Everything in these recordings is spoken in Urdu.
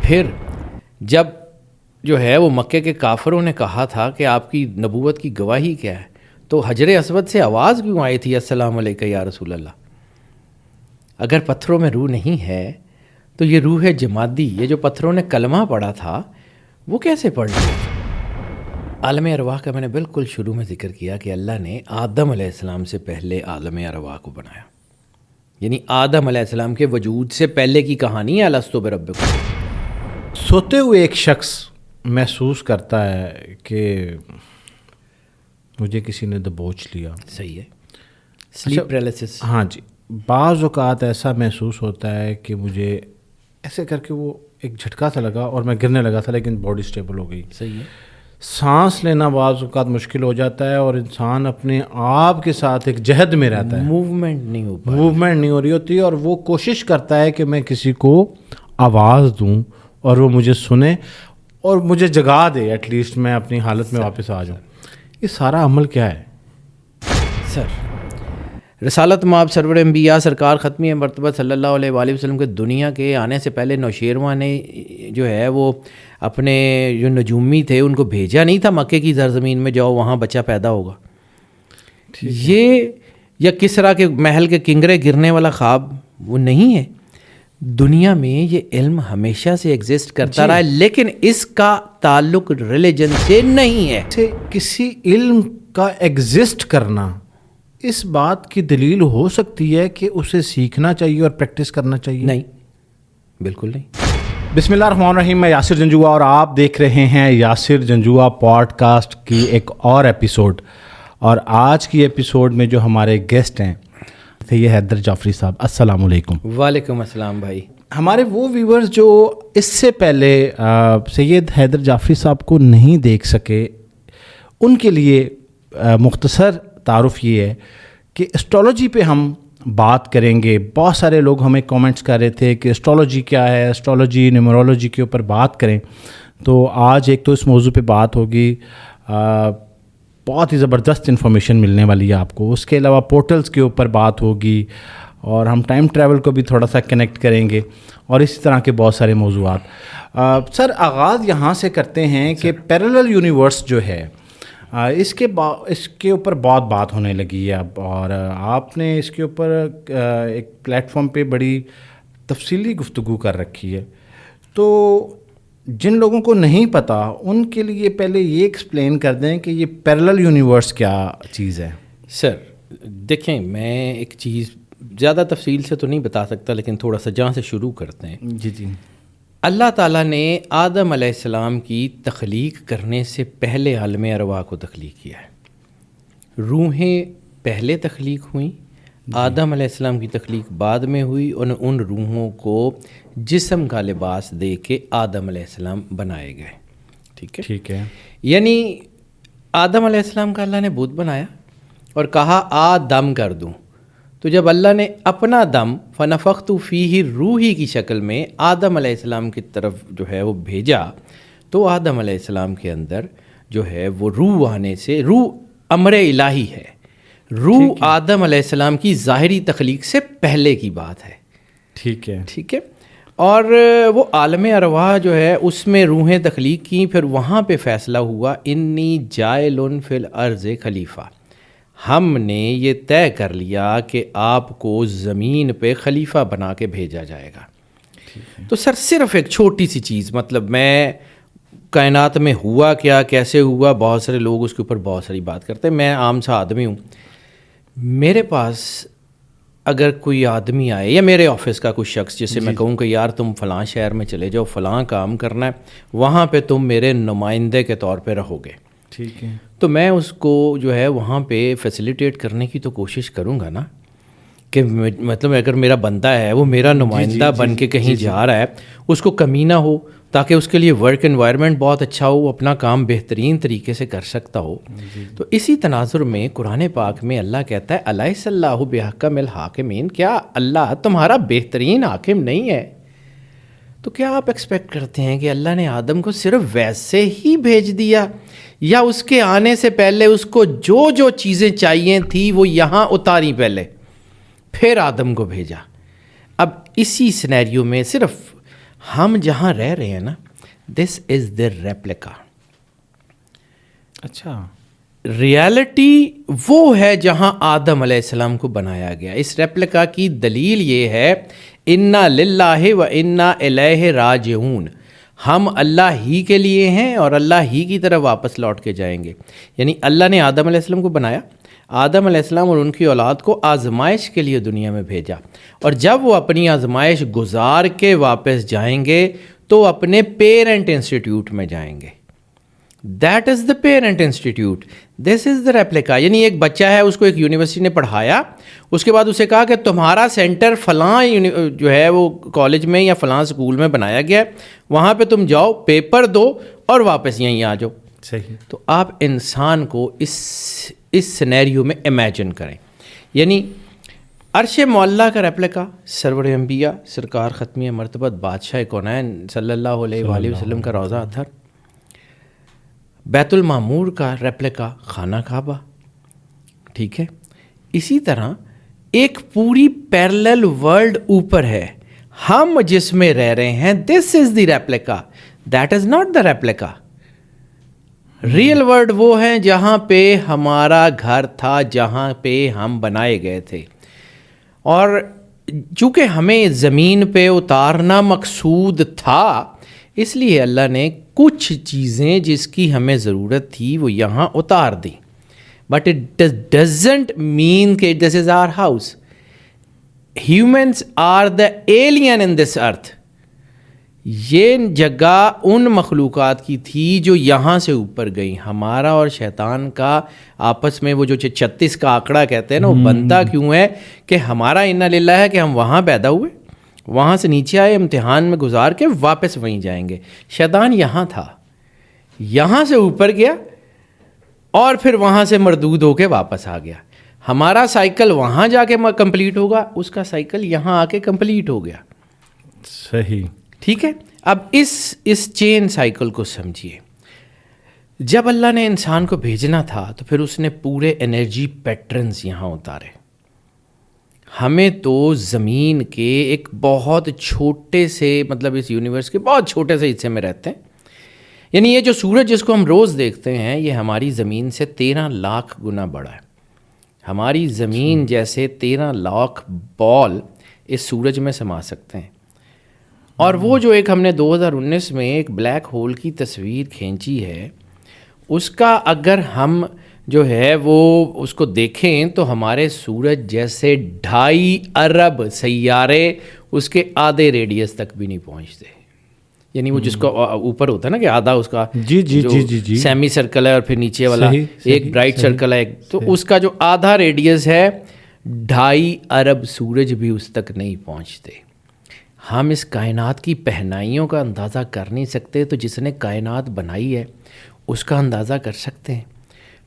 پھر جب جو ہے وہ مکے کے کافروں نے کہا تھا کہ آپ کی نبوت کی گواہی کیا ہے، تو حجر اسود سے آواز کیوں آئی تھی السلام علیکم یا رسول اللہ؟ اگر پتھروں میں روح نہیں ہے تو یہ روح جمادی، یہ جو پتھروں نے کلمہ پڑھا تھا وہ کیسے پڑھ لیا؟ عالم ارواح کا میں نے بالکل شروع میں ذکر کیا کہ اللہ نے آدم علیہ السلام سے پہلے عالم ارواح کو بنایا، یعنی آدم علیہ السلام کے وجود سے پہلے کی کہانی ہے الستُ بربکم۔ سوتے ہوئے ایک شخص محسوس کرتا ہے کہ مجھے کسی نے دبوچ لیا، صحیح ہے، سلیپ پیرالسس۔ ہاں جی، بعض اوقات ایسا محسوس ہوتا ہے کہ مجھے ایسے کر کے وہ ایک جھٹکا سا لگا اور میں گرنے لگا تھا، لیکن باڈی سٹیبل ہو گئی۔ صحیح ہے، سانس لینا بعض اوقات مشکل ہو جاتا ہے اور انسان اپنے آپ کے ساتھ ایک جہد میں رہتا ہے، موومنٹ نہیں ہو پا موومنٹ نہیں ہو رہی ہوتی، اور وہ کوشش کرتا ہے کہ میں کسی کو آواز دوں اور وہ مجھے سنے اور مجھے جگا دے، ایٹ لیسٹ میں اپنی حالت میں واپس آ جاؤں۔ یہ سارا عمل کیا ہے سر؟ رسالت مآب سرور انبیاء سرکار ختمی مرتبہ صلی اللہ علیہ وآلہ وسلم کے دنیا کے آنے سے پہلے نوشیروان نے جو ہے وہ اپنے جو نجومی تھے ان کو بھیجا نہیں تھا مکے کی زرزمین میں، جاؤ وہاں بچہ پیدا ہوگا۔ یہ یا کسرا کے محل کے کنگرے گرنے والا خواب وہ نہیں ہے۔ دنیا میں یہ علم ہمیشہ سے ایگزسٹ کرتا رہا ہے، لیکن اس کا تعلق ریلیجن سے نہیں ہے۔ کسی علم کا ایگزسٹ کرنا اس بات کی دلیل ہو سکتی ہے کہ اسے سیکھنا چاہیے اور پریکٹس کرنا چاہیے؟ نہیں، بالکل نہیں۔ بسم اللہ الرحمن الرحیم، میں یاسر جنجوعہ اور آپ دیکھ رہے ہیں یاسر جنجوعہ پوڈ کاسٹ کی ایک اور ایپیسوڈ، اور آج کی ایپیسوڈ میں جو ہمارے گیسٹ ہیں یہ حیدر جعفری صاحب۔ السلام علیکم۔ وعلیکم السلام بھائی۔ ہمارے وہ ویورز جو اس سے پہلے سید حیدر جعفری صاحب کو نہیں دیکھ سکے، ان کے لیے مختصر تعارف یہ ہے کہ اسٹرالوجی پہ ہم بات کریں گے۔ بہت سارے لوگ ہمیں کامنٹس کر رہے تھے کہ اسٹرالوجی کیا ہے، اسٹرالوجی نیومرولوجی کے اوپر بات کریں، تو آج ایک تو اس موضوع پہ بات ہوگی، بہت ہی زبردست انفارمیشن ملنے والی ہے آپ کو۔ اس کے علاوہ پورٹلز کے اوپر بات ہوگی، اور ہم ٹائم ٹریول کو بھی تھوڑا سا کنیکٹ کریں گے، اور اسی طرح کے بہت سارے موضوعات۔ سر، آغاز یہاں سے کرتے ہیں کہ پیرلل یونیورس جو ہے اس کے اوپر بہت بات ہونے لگی ہے اب، اور آپ نے اس کے اوپر ایک پلیٹ فارم پہ بڑی تفصیلی گفتگو کر رکھی ہے، تو جن لوگوں کو نہیں پتہ ان کے لیے پہلے یہ ایکسپلین کر دیں کہ یہ پیرلل یونیورس کیا چیز ہے۔ سر دیکھیں، میں ایک چیز زیادہ تفصیل سے تو نہیں بتا سکتا، لیکن تھوڑا سا جہاں سے شروع کرتے ہیں۔ جی۔ اللہ تعالیٰ نے آدم علیہ السلام کی تخلیق کرنے سے پہلے عالم ارواح کو تخلیق کیا ہے۔ روحیں پہلے تخلیق ہوئیں، آدم علیہ السلام کی تخلیق بعد میں ہوئی، اور ان روحوں کو جسم کا لباس دے کے آدم علیہ السلام بنائے گئے۔ ٹھیک ہے، یعنی آدم علیہ السلام کا اللہ نے بت بنایا اور کہا دم کر دوں، تو جب اللہ نے اپنا دم فنفخت فیہ روحی کی شکل میں آدم علیہ السلام کی طرف جو ہے وہ بھیجا، تو آدم علیہ السلام کے اندر جو ہے وہ روح آنے سے، روح امر الہی ہے، روح آدم علیہ السلام کی ظاہری تخلیق سے پہلے کی بات ہے۔ ٹھیک ہے، اور وہ عالم ارواح جو ہے اس میں روحیں تخلیق کی، پھر وہاں پہ فیصلہ ہوا انی جاعل فی الارض خلیفہ، ہم نے یہ طے کر لیا کہ آپ کو زمین پہ خلیفہ بنا کے بھیجا جائے گا۔ تو سر صرف ایک چھوٹی سی چیز، مطلب میں کائنات میں ہوا کیا، کیسے ہوا، بہت سارے لوگ اس کے اوپر بہت ساری بات کرتے ہیں، میں عام سا آدمی ہوں، میرے پاس اگر کوئی آدمی آئے یا میرے آفس کا کوئی شخص جسے میں کہوں کہ یار تم فلاں شہر میں چلے جاؤ، فلاں کام کرنا ہے، وہاں پہ تم میرے نمائندے کے طور پہ رہو گے، ٹھیک ہے، تو میں اس کو جو ہے وہاں پہ فیسیلیٹیٹ کرنے کی تو کوشش کروں گا نا، کہ مطلب اگر میرا بندہ ہے وہ میرا نمائندہ بن کے کہیں جا رہا ہے، اس کو کمی نہ ہو، تاکہ اس کے لیے ورک انوائرمنٹ بہت اچھا ہو، وہ اپنا کام بہترین طریقے سے کر سکتا ہو۔ تو اسی تناظر میں قرآن پاک میں اللہ کہتا ہے الیس اللہ بأحکم الحاکمین، کیا اللہ تمہارا بہترین حاکم نہیں ہے؟ تو کیا آپ ایکسپیکٹ کرتے ہیں کہ اللہ نے آدم کو صرف ویسے ہی بھیج دیا، یا اس کے آنے سے پہلے اس کو جو جو چیزیں چاہیے تھیں وہ یہاں اتاری پہلے، پھر آدم کو بھیجا؟ اب اسی سینیریو میں صرف ہم جہاں رہ رہے ہیں نا، دس از دا ریپلیکا. اچھا، ریالٹی وہ ہے جہاں آدم علیہ السلام کو بنایا گیا. اس ریپلیکا کی دلیل یہ ہے انا للہ و انا الیہ راجعون، ہم اللہ ہی کے لیے ہیں اور اللہ ہی کی طرف واپس لوٹ کے جائیں گے. یعنی اللہ نے آدم علیہ السلام کو بنایا، آدم علیہ السلام اور ان کی اولاد کو آزمائش کے لیے دنیا میں بھیجا، اور جب وہ اپنی آزمائش گزار کے واپس جائیں گے تو اپنے پیرنٹ انسٹیٹیوٹ میں جائیں گے. That is the parent institute, this is the replica. یعنی ایک بچہ ہے، اس کو ایک یونیورسٹی نے پڑھایا، اس کے بعد اسے کہا کہ تمہارا سینٹر فلاں جو ہے وہ کالج میں یا فلاں اسکول میں بنایا گیا ہے، وہاں پہ تم جاؤ، پیپر دو اور واپس یہیں آ جاؤ. صحیح. تو آپ انسان کو اس سینیریو میں امیجن کریں. یعنی عرش معلیٰ کا ریپلیکا سرور انبیاء سرکار ختمی مرتبت بادشاہ کونین صلی اللہ علیہ وآلہ وسلم کا روضہ اطہر، بیت المعمور کا ریپلیکا خانہ کعبہ. ٹھیک ہے، اسی طرح ایک پوری پیرلل ورلڈ اوپر ہے، ہم جس میں رہ رہے ہیں، this is the replica, that is not the replica. Real world وہ ہیں جہاں پہ ہمارا گھر تھا، جہاں پہ ہم بنائے گئے تھے. اور چونکہ ہمیں زمین پہ اتارنا مقصود تھا، اس لیے اللہ نے کچھ چیزیں جس کی ہمیں ضرورت تھی وہ یہاں اتار دیں. بٹ اٹ ڈزنٹ مین کہ this is our house. Humans are the alien in this earth. یہ جگہ ان مخلوقات کی تھی جو یہاں سے اوپر گئیں. ہمارا اور شیطان کا آپس میں وہ جو 36 کا آنکڑا کہتے ہیں نا، وہ بنتا کیوں ہے کہ ہمارا انا للہ ہے کہ ہم وہاں پیدا ہوئے، وہاں سے نیچے آئے، امتحان میں گزار کے واپس وہیں جائیں گے. شیطان یہاں تھا، یہاں سے اوپر گیا اور پھر وہاں سے مردود ہو کے واپس آ گیا. ہمارا سائیکل وہاں جا کے کمپلیٹ ہوگا، اس کا سائیکل یہاں آ کے کمپلیٹ ہو گیا. صحیح. ٹھیک ہے، اب اس چین سائیکل کو سمجھیے. جب اللہ نے انسان کو بھیجنا تھا تو پھر اس نے پورے انرجی پیٹرنز یہاں اتارے. ہمیں تو زمین کے ایک بہت چھوٹے سے، مطلب اس یونیورس کے بہت چھوٹے سے حصے میں رہتے ہیں. یعنی یہ جو سورج جس کو ہم روز دیکھتے ہیں، یہ ہماری زمین سے 13 لاکھ گنا بڑا ہے. ہماری زمین جیسے 13 لاکھ بال اس سورج میں سما سکتے ہیں. اور وہ جو ایک ہم نے 2019 میں ایک بلیک ہول کی تصویر کھینچی ہے، اس کا اگر ہم جو ہے وہ اس کو دیکھیں تو ہمارے سورج جیسے 2.5 ارب سیارے اس کے آدھے ریڈیس تک بھی نہیں پہنچتے. یعنی وہ جس کو اوپر ہوتا ہے نا کہ آدھا اس کا جی سیمی سرکل ہے اور پھر نیچے والا ایک برائٹ سرکل ہے، تو اس کا جو آدھا ریڈیس ہے 2.5 ارب سورج بھی اس تک نہیں پہنچتے. ہم اس کائنات کی پہنائیوں کا اندازہ کر نہیں سکتے، تو جس نے کائنات بنائی ہے اس کا اندازہ کر سکتے ہیں.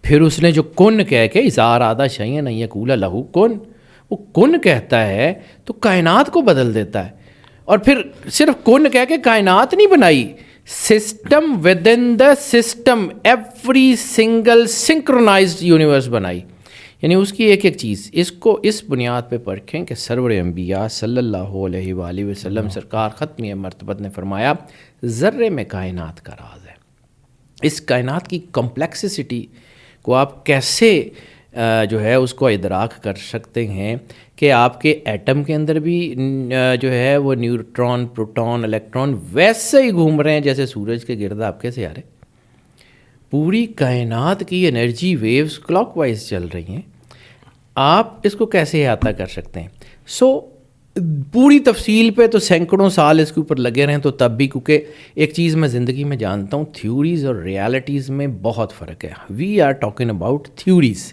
پھر اس نے جو کن کہہ کے اظہار آدھا شیئن ان یقول لہو کن، وہ کن کہتا ہے تو کائنات کو بدل دیتا ہے. اور پھر صرف کن کہہ کے کائنات نہیں بنائی، system with in the system, every single synchronised universe بنائی. یعنی اس کی ایک ایک چیز، اس کو اس بنیاد پہ پرکھیں کہ سرور انبیاء صلی اللہ علیہ وآلہ وسلم سرکار ختمی مرتبت نے فرمایا ذرے میں کائنات کا راز ہے. اس کائنات کی کمپلیکسٹی کو آپ کیسے جو ہے اس کو ادراک کر سکتے ہیں کہ آپ کے ایٹم کے اندر بھی جو ہے وہ نیوٹران، پروٹون، الیکٹران ویسے ہی گھوم رہے ہیں جیسے سورج کے گرد آپ کے سیارے. پوری کائنات کی انرجی ویوز کلاک وائز چل رہی ہیں. آپ اس کو کیسے احاطہ کر سکتے ہیں؟ پوری تفصیل پہ تو سینکڑوں سال اس کے اوپر لگے رہیں تو تب بھی، کیونکہ ایک چیز میں زندگی میں جانتا ہوں، تھیوریز اور ریالٹیز میں بہت فرق ہے. We are talking about theories.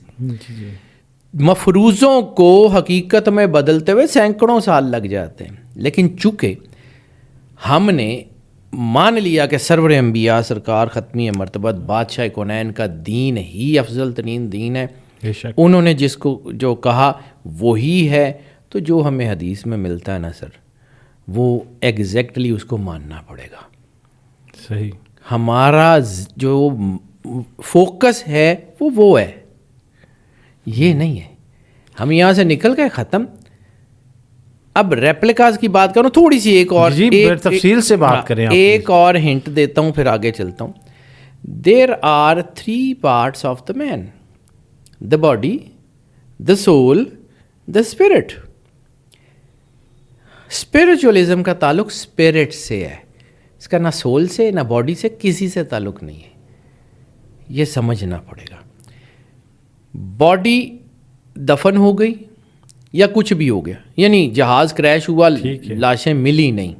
مفروضوں کو حقیقت میں بدلتے ہوئے سینکڑوں سال لگ جاتے ہیں. لیکن چونکہ ہم نے مان لیا کہ سرور انبیاء سرکار ختمی مرتبت بادشاہ کونین کا دین ہی افضل ترین دین ہے، انہوں نے جس کو جو کہا وہی ہے، تو جو ہمیں حدیث میں ملتا ہے نا سر، وہ ایگزیکٹلی اس کو ماننا پڑے گا. صحیح. ہمارا جو فوکس ہے وہ ہے، یہ نہیں ہے ہم یہاں سے نکل گئے ختم. اب ریپلیکاز کی بات کروں تھوڑی سی ایک اور تفصیل سے بات کریں آپ ایک اور ہنٹ دیتا ہوں پھر آگے چلتا ہوں. There are 3 parts of the man: the body, the soul, the spirit. Spiritualism کا تعلق اسپرٹ سے ہے، اس کا نہ سول سے نہ باڈی سے کسی سے تعلق نہیں ہے. یہ سمجھنا پڑے گا. باڈی دفن ہو گئی یا کچھ بھی ہو گیا، یعنی جہاز کریش ہوا، لاشیں ملی نہیں،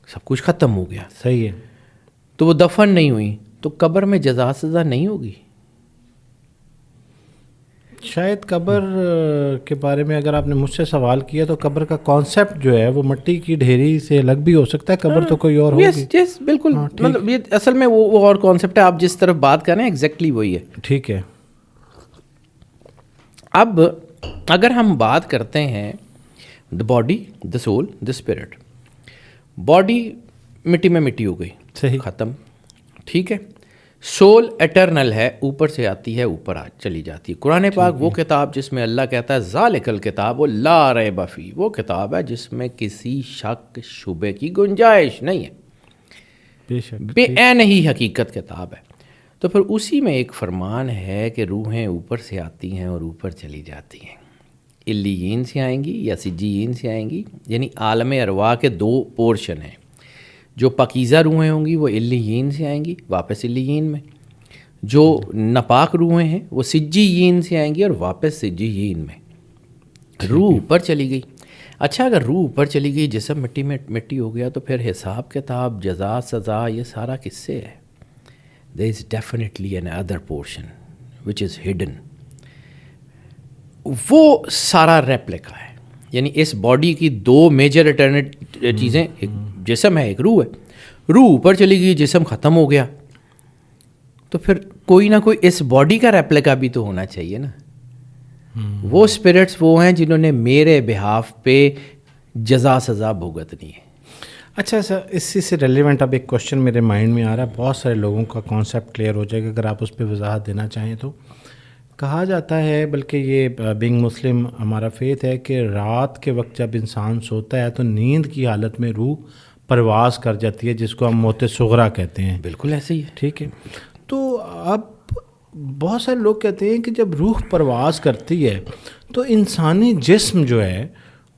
سب کچھ ختم ہو گیا، صحیح ہے، تو وہ دفن نہیں ہوئی تو قبر میں جزا سزا نہیں ہوگی. شاید قبر کے بارے میں اگر آپ نے مجھ سے سوال کیا تو قبر کا کانسیپٹ جو ہے وہ مٹی کی ڈھیری سے الگ بھی ہو سکتا ہے، قبر تو کوئی اور ہوگی. یس بالکل، مطلب یہ اصل میں وہ اور کانسیپٹ ہے، آپ جس طرف بات کر رہے ہیں ایگزیکٹلی وہی ہے. ٹھیک ہے. اب اگر ہم بات کرتے ہیں دا body, the soul, the spirit. Body مٹی میں مٹی ہو گئی، صحیح، ختم، ٹھیک ہے. سول ایٹرنل ہے، اوپر سے آتی ہے، اوپر چلی جاتی ہے. قرآن پاک وہ کتاب جس میں اللہ کہتا ہے ذالک الکتاب لا ریب فیہ، وہ کتاب ہے جس میں کسی شک شبے کی گنجائش نہیں ہے، بے شک، بے عین ہی حقیقت کتاب ہے. تو پھر اسی میں ایک فرمان ہے کہ روحیں اوپر سے آتی ہیں اور اوپر چلی جاتی ہیں. علیین سے آئیں گی یا سجین سے آئیں گی، یعنی عالم ارواح کے 2 پورشن ہیں. جو پاکیزہ روحیں ہوں گی وہ علیین سے آئیں گی واپس علیین میں، جو ناپاک روحیں ہیں وہ سجین سے آئیں گی اور واپس سجین میں. روح اوپر چلی گئی. اچھا اگر روح اوپر چلی گئی، جسم مٹی میں مٹی ہو گیا، تو پھر حساب کتاب، جزا سزا، یہ سارا کس سے ہے؟ There is definitely another portion which is hidden. وہ سارا ریپلیکا ہے. یعنی اس باڈی کی 2 میجر اٹرنٹ چیزیں، ایک جسم ہے، ایک روح ہے. روح اوپر چلی گئی، جسم ختم ہو گیا، تو پھر کوئی نہ کوئی اس باڈی کا ریپلیکا بھی تو ہونا چاہیے نا. وہ اسپرٹس وہ ہیں جنہوں نے میرے بہاف پہ جزا سزا بھگتنی ہے. اچھا سر، اسی سے ریلیونٹ اب ایک کوشچن میرے مائنڈ میں آ رہا ہے، بہت سارے لوگوں کا کانسیپٹ کلیئر ہو جائے گا اگر آپ اس پہ وضاحت دینا چاہیں تو. کہا جاتا ہے، بلکہ یہ بینگ مسلم ہمارا فیتھ ہے، کہ رات کے وقت جب انسان سوتا ہے تو نیند کی حالت میں روح پرواز کر جاتی ہے، جس کو ہم موت صغریٰ کہتے ہیں. بالکل ایسے ہی ہے. ٹھیک ہے. تو اب بہت سارے لوگ کہتے ہیں کہ جب روح پرواز کرتی ہے تو انسانی جسم جو ہے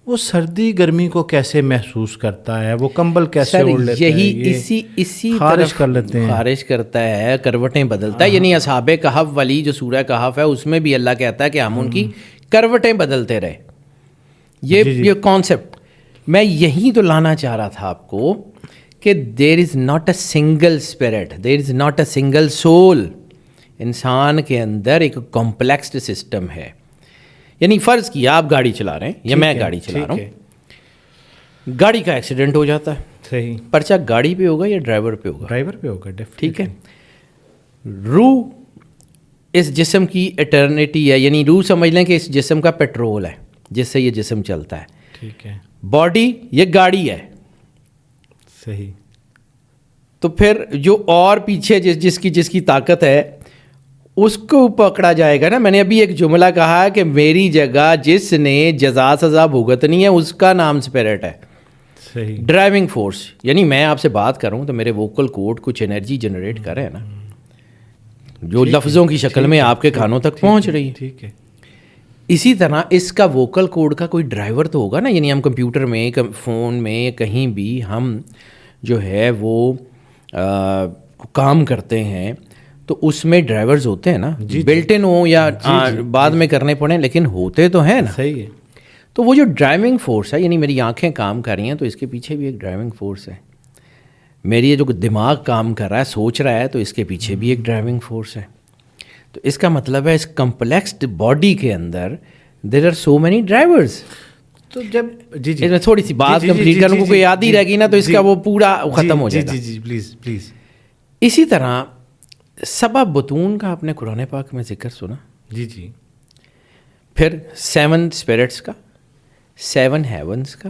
وہ سردی گرمی کو کیسے محسوس کرتا ہے، وہ کمبل کیسے اوڑھ لیتا ہے، یہی اسی خارج کر لیتے ہیں، خارج کرتا ہے، کروٹیں بدلتا ہے. یعنی اصحاب کہف والی جو سورہ کہف ہے اس میں بھی اللہ کہتا ہے کہ ہم ان کی کروٹیں بدلتے رہے. یہ کانسیپٹ میں یہی تو لانا چاہ رہا تھا آپ کو کہ there is not a single spirit, there is not a single soul. انسان کے اندر ایک کمپلیکسڈ سسٹم ہے. یعنی فرض کیا آپ گاڑی چلا رہے ہیں یا میں گاڑی چلا رہا ہوں، گاڑی کا ایکسیڈنٹ ہو جاتا ہے، صحیح، پرچہ گاڑی پہ ہوگا یا ڈرائیور پہ ہوگا؟ ڈرائیور پہ ہوگا. ٹھیک ہے. روح اس جسم کی ایٹرنیٹی ہے، یعنی روح سمجھ لیں کہ اس جسم کا پیٹرول ہے جس سے یہ جسم چلتا ہے. ٹھیک ہے. باڈی یہ گاڑی ہے، صحیح. تو پھر جو اور پیچھے جس کی طاقت ہے اس کو پکڑا جائے گا نا. میں نے ابھی ایک جملہ کہا کہ میری جگہ جس نے جزا سزا بھگتنی ہے اس کا نام اسپرٹ ہے. صحیح. ڈرائیونگ فورس، یعنی میں آپ سے بات کروں تو میرے ووکل کورڈ کچھ انرجی جنریٹ کر رہے ہیں نا، جو لفظوں کی شکل میں آپ کے کانوں تک پہنچ رہی ہے. ٹھیک ہے. اسی طرح اس کا ووکل کورڈ کا کوئی ڈرائیور تو ہوگا نا. یعنی ہم کمپیوٹر میں، فون میں، کہیں بھی ہم جو ہے وہ کام کرتے ہیں تو اس میں ڈرائیورز ہوتے ہیں نا، بلٹ ان ہو یا بعد میں کرنے پڑیں، لیکن ہوتے تو ہیں نا. صحیح ہے. تو وہ جو ڈرائیونگ فورس ہے، یعنی میری آنکھیں کام کر رہی ہیں تو اس کے پیچھے بھی ایک ڈرائیونگ فورس ہے. میری یہ جو دماغ کام کر رہا ہے، سوچ رہا ہے، تو اس کے پیچھے بھی ایک ڈرائیونگ فورس ہے. تو اس کا مطلب ہے اس کمپلیکسڈ باڈی کے اندر there are so many drivers. تو جب اس میں تھوڑی سی بات کمپلیٹ کرنے کو کوئی یاد ہی رہ گئی نا تو اس کا وہ پورا ختم ہو جائے گا. جی پلیز پلیز. اسی طرح سبع بطون کا آپ نے قرآن پاک میں ذکر سنا. جی. پھر 7 اسپرٹس کا، 7 ہیونس کا،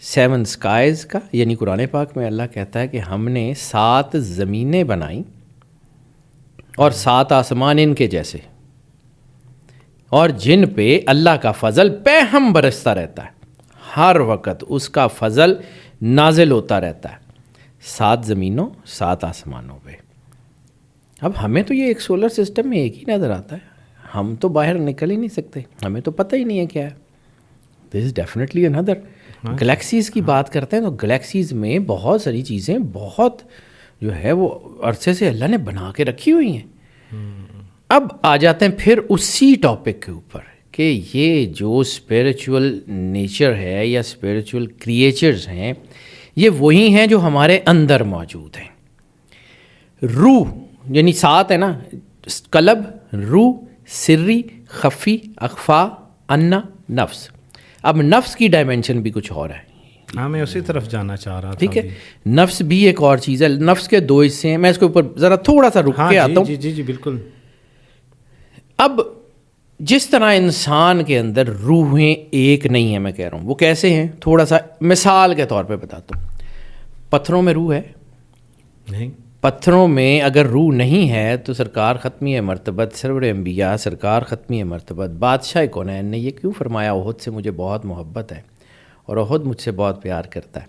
7 اسکائز کا. یعنی قرآن پاک میں اللہ کہتا ہے کہ ہم نے 7 زمینیں بنائیں اور 7 آسمان ان کے جیسے، اور جن پہ اللہ کا فضل پہ ہم برستا رہتا ہے. ہر وقت اس کا فضل نازل ہوتا رہتا ہے 7 زمینوں 7 آسمانوں پہ. اب ہمیں تو یہ ایک سولر سسٹم میں ایک ہی نظر آتا ہے, ہم تو باہر نکل ہی نہیں سکتے, ہمیں تو پتہ ہی نہیں ہے کیا ہے. دس از ڈیفینیٹلی اندر. گلیکسیز کی بات کرتے ہیں تو گلیکسیز میں بہت ساری چیزیں بہت جو ہے وہ عرصے سے اللہ نے بنا کے رکھی ہوئی ہیں. اب آ جاتے ہیں پھر اسی ٹاپک کے اوپر کہ یہ جو اسپریچول نیچر ہے یا اسپریچول کریچرز ہیں یہ وہی ہیں جو ہمارے اندر موجود ہیں. روح یعنی 7 ہے نا, قلب, روح, سری, خفی, اخفا, انا, نفس. اب نفس کی ڈائمینشن بھی کچھ اور ہے. ہاں میں اسی طرف جانا چاہ رہا تھا. ٹھیک ہے, نفس بھی ایک اور چیز ہے. نفس کے 2 حصے ہیں, میں اس کے اوپر ذرا تھوڑا سا رک کے آتا ہوں. جی بالکل. اب جس طرح انسان کے اندر روحیں ایک نہیں ہیں, میں کہہ رہا ہوں وہ کیسے ہیں, تھوڑا سا مثال کے طور پہ بتاتا ہوں. پتھروں میں روح ہے نہیں؟ پتھروں میں اگر روح نہیں ہے تو سرکار ختمی مرتبت سرور انبیاء سرکار ختمی مرتبت بادشاہ کونین نے یہ کیوں فرمایا احد سے مجھے بہت محبت ہے اور احد مجھ سے بہت پیار کرتا ہے,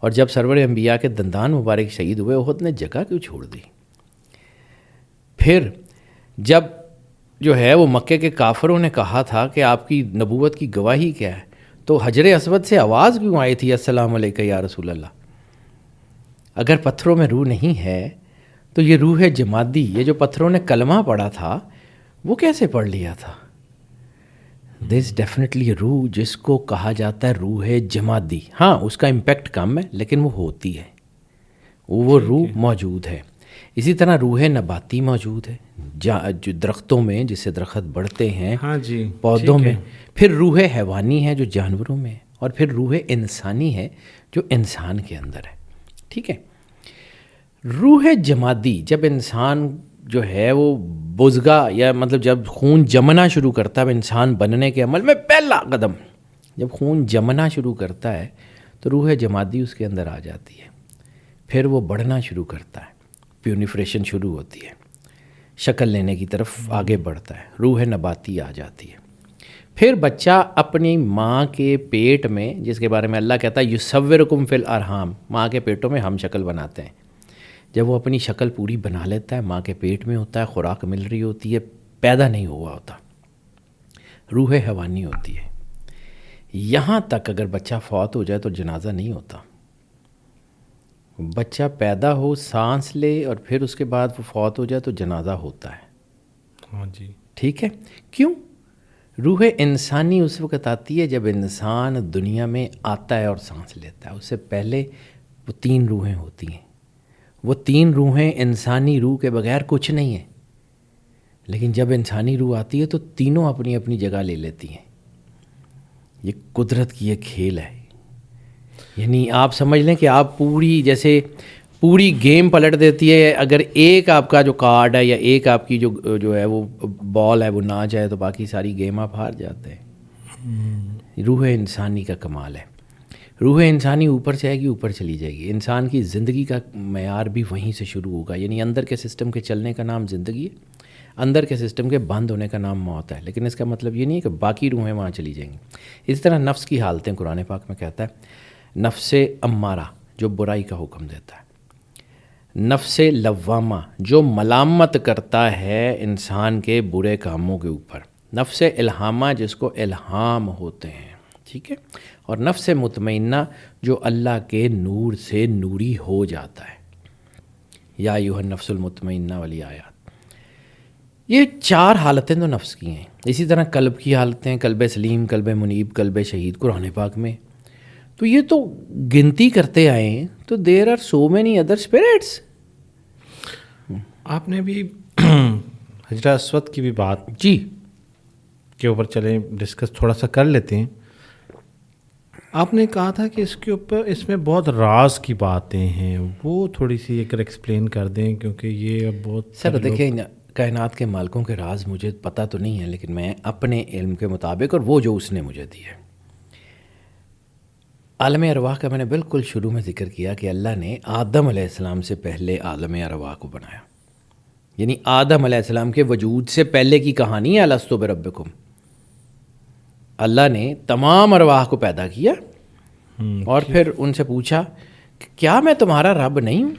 اور جب سرور انبیاء کے دندان مبارک شہید ہوئے احد نے جگہ کیوں چھوڑ دی. پھر جب جو ہے وہ مکے کے کافروں نے کہا تھا کہ آپ کی نبوت کی گواہی کیا ہے, تو حجر اسود سے آواز کیوں آئی تھی السلام علیکم یا رسول اللہ. اگر پتھروں میں روح نہیں ہے تو یہ روح جمادی, یہ جو پتھروں نے کلمہ پڑھا تھا وہ کیسے پڑھ لیا تھا. دس ڈیفینیٹلی روح جس کو کہا جاتا ہے روح جمادی. ہاں اس کا امپیکٹ کم ہے لیکن وہ ہوتی ہے, وہ روح موجود ہے. اسی طرح روح نباتی موجود ہے جو درختوں میں, جس سے درخت بڑھتے ہیں, ہاں جی, پودوں میں. پھر روح حیوانی ہے جو جانوروں میں, اور پھر روح انسانی ہے جو انسان کے اندر ہے. ٹھیک ہے. روح جمادی جب انسان جو ہے وہ بزگا یا مطلب جب خون جمنا شروع کرتا ہے انسان بننے کے عمل میں پہلا قدم, جب خون جمنا شروع کرتا ہے تو روح جمادی اس کے اندر آ جاتی ہے. پھر وہ بڑھنا شروع کرتا ہے, پیونیفریشن شروع ہوتی ہے, شکل لینے کی طرف آگے بڑھتا ہے, روح نباتی آ جاتی ہے. پھر بچہ اپنی ماں کے پیٹ میں, جس کے بارے میں اللہ کہتا ہے یصورکم فی الارحام, ماں کے پیٹوں میں ہم شکل بناتے ہیں. جب وہ اپنی شکل پوری بنا لیتا ہے, ماں کے پیٹ میں ہوتا ہے, خوراک مل رہی ہوتی ہے, پیدا نہیں ہوا ہوتا, روح حیوانی ہوتی ہے. یہاں تک اگر بچہ فوت ہو جائے تو جنازہ نہیں ہوتا. بچہ پیدا ہو, سانس لے, اور پھر اس کے بعد وہ فوت ہو جائے تو جنازہ ہوتا ہے. ہاں جی. ٹھیک ہے. کیوں؟ روح انسانی اس وقت آتی ہے جب انسان دنیا میں آتا ہے اور سانس لیتا ہے. اس سے پہلے وہ 3 روحیں ہوتی ہیں. وہ 3 روحیں انسانی روح کے بغیر کچھ نہیں ہیں, لیکن جب انسانی روح آتی ہے تو تینوں اپنی اپنی جگہ لے لیتی ہیں. یہ قدرت کی ایک کھیل ہے. یعنی آپ سمجھ لیں کہ آپ پوری گیم پلٹ دیتی ہے. اگر ایک آپ کا جو کارڈ ہے یا ایک آپ کی جو ہے وہ بال ہے وہ نہ جائے تو باقی ساری گیم آپ ہار جاتے ہیں. روح انسانی کا کمال ہے. روح انسانی اوپر جائے گی, اوپر چلی جائے گی. انسان کی زندگی کا معیار بھی وہیں سے شروع ہوگا. یعنی اندر کے سسٹم کے چلنے کا نام زندگی ہے, اندر کے سسٹم کے بند ہونے کا نام موت ہے. لیکن اس کا مطلب یہ نہیں ہے کہ باقی روحیں وہاں چلی جائیں گی. اسی طرح نفس کی حالتیں قرآن پاک میں کہتا ہے نفس امارہ جو برائی کا حکم دیتا ہے, نفس لوامہ جو ملامت کرتا ہے انسان کے برے کاموں کے اوپر, نفس الہامہ جس کو الہام ہوتے ہیں. ٹھیک ہے. اور نفس مطمئنہ جو اللہ کے نور سے نوری ہو جاتا ہے. یا ایھا النفس المطمئنہ والی آیات. یہ 4 حالتیں تو نفس کی ہیں. اسی طرح قلب کی حالتیں, قلب سلیم, قلب منیب, قلب شہید قرآن پاک میں. تو یہ تو گنتی کرتے آئے ہیں, تو there are so many other spirits. آپ نے بھی حجر اسود کی بھی بات جی کے اوپر چلیں ڈسکس تھوڑا سا کر لیتے ہیں. آپ نے کہا تھا کہ اس کے اوپر اس میں بہت راز کی باتیں ہیں, وہ تھوڑی سی ایک ایکسپلین کر دیں, کیونکہ یہ بہت سر دیکھیں کائنات کے مالکوں کے راز مجھے پتہ تو نہیں ہے, لیکن میں اپنے علم کے مطابق اور وہ جو اس نے مجھے دی ہے. عالم ارواح کا میں نے بالکل شروع میں ذکر کیا کہ اللہ نے آدم علیہ السلام سے پہلے عالم ارواح کو بنایا. یعنی آدم علیہ السلام کے وجود سے پہلے کی کہانی ہے الستو بربکم. اللہ نے تمام ارواح کو پیدا کیا, اور پھر ان سے پوچھا کہ کیا میں تمہارا رب نہیں ہوں؟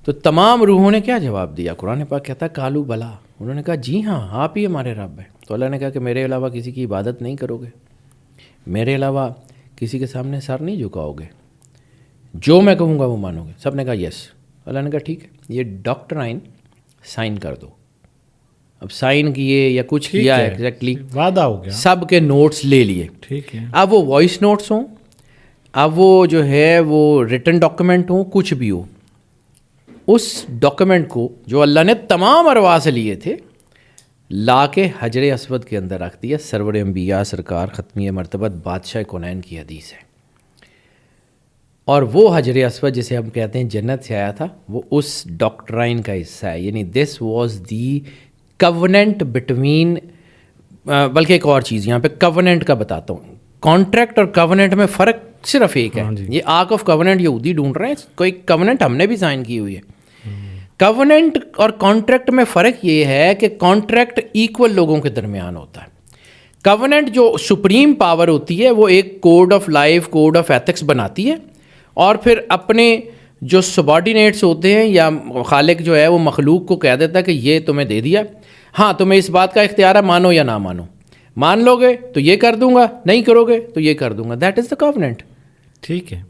تو تمام روحوں نے کیا جواب دیا؟ قرآن پاک کہتا ہے کالو بلا، انہوں نے کہا جی ہاں آپ ہی ہمارے رب ہیں۔ تو اللہ نے کہا کہ میرے علاوہ کسی کی عبادت نہیں کرو گے، میرے علاوہ کسی کے سامنے سر نہیں جھکاؤ گے، جو میں کہوں گا وہ مانو گے؟ سب نے کہا یس۔ اللہ نے کہا ٹھیک ہے، یہ ڈاکٹرائن سائن کر دو۔ اب سائن کیے یا کچھ کیا ہے ایگزیکٹلی، وعدہ ہو گیا، سب کے نوٹس لے لیے۔ ٹھیک ہے، اب وہ وائس نوٹس ہوں، اب وہ جو ہے وہ ریٹن ڈاکیومنٹ ہوں، کچھ بھی ہو، اس ڈاکیومنٹ کو جو اللہ نے تمام ارواح سے لیے تھے لا کے حجر اسود کے اندر رکھ دیا۔ سرور انبیاء سرکار ختمی مرتبت بادشاہ کونین کی حدیث ہے۔ اور وہ حجر اسود جسے ہم کہتے ہیں جنت سے آیا تھا، وہ اس ڈاکٹرائن کا حصہ ہے، یعنی this was the covenant between, بلکہ ایک اور چیز یہاں پہ کووننٹ کا بتاتا ہوں۔ کانٹریکٹ اور کووننٹ میں فرق صرف ایک ہے، یہ آرک آف کووننٹ یہودی ڈھونڈ رہے ہیں، کوئی کووننٹ ہم نے بھی سائن کی ہوئی ہے۔ کووننٹ اور کانٹریکٹ میں فرق یہ ہے کہ کانٹریکٹ ایکول لوگوں کے درمیان ہوتا ہے، کووننٹ جو سپریم پاور ہوتی ہے وہ ایک code of life, code of ethics بناتی ہے، اور پھر اپنے جو سبارڈینیٹس ہوتے ہیں یا خالق جو ہے وہ مخلوق کو کہہ دیتا ہے کہ یہ تمہیں دے دیا، ہاں تمہیں اس بات کا اختیار ہے، مانو یا نہ مانو، مان لو گے تو یہ کر دوں گا، نہیں کرو گے تو یہ کر دوں گا، دیٹ از دا کووننٹ۔ ٹھیک ہے،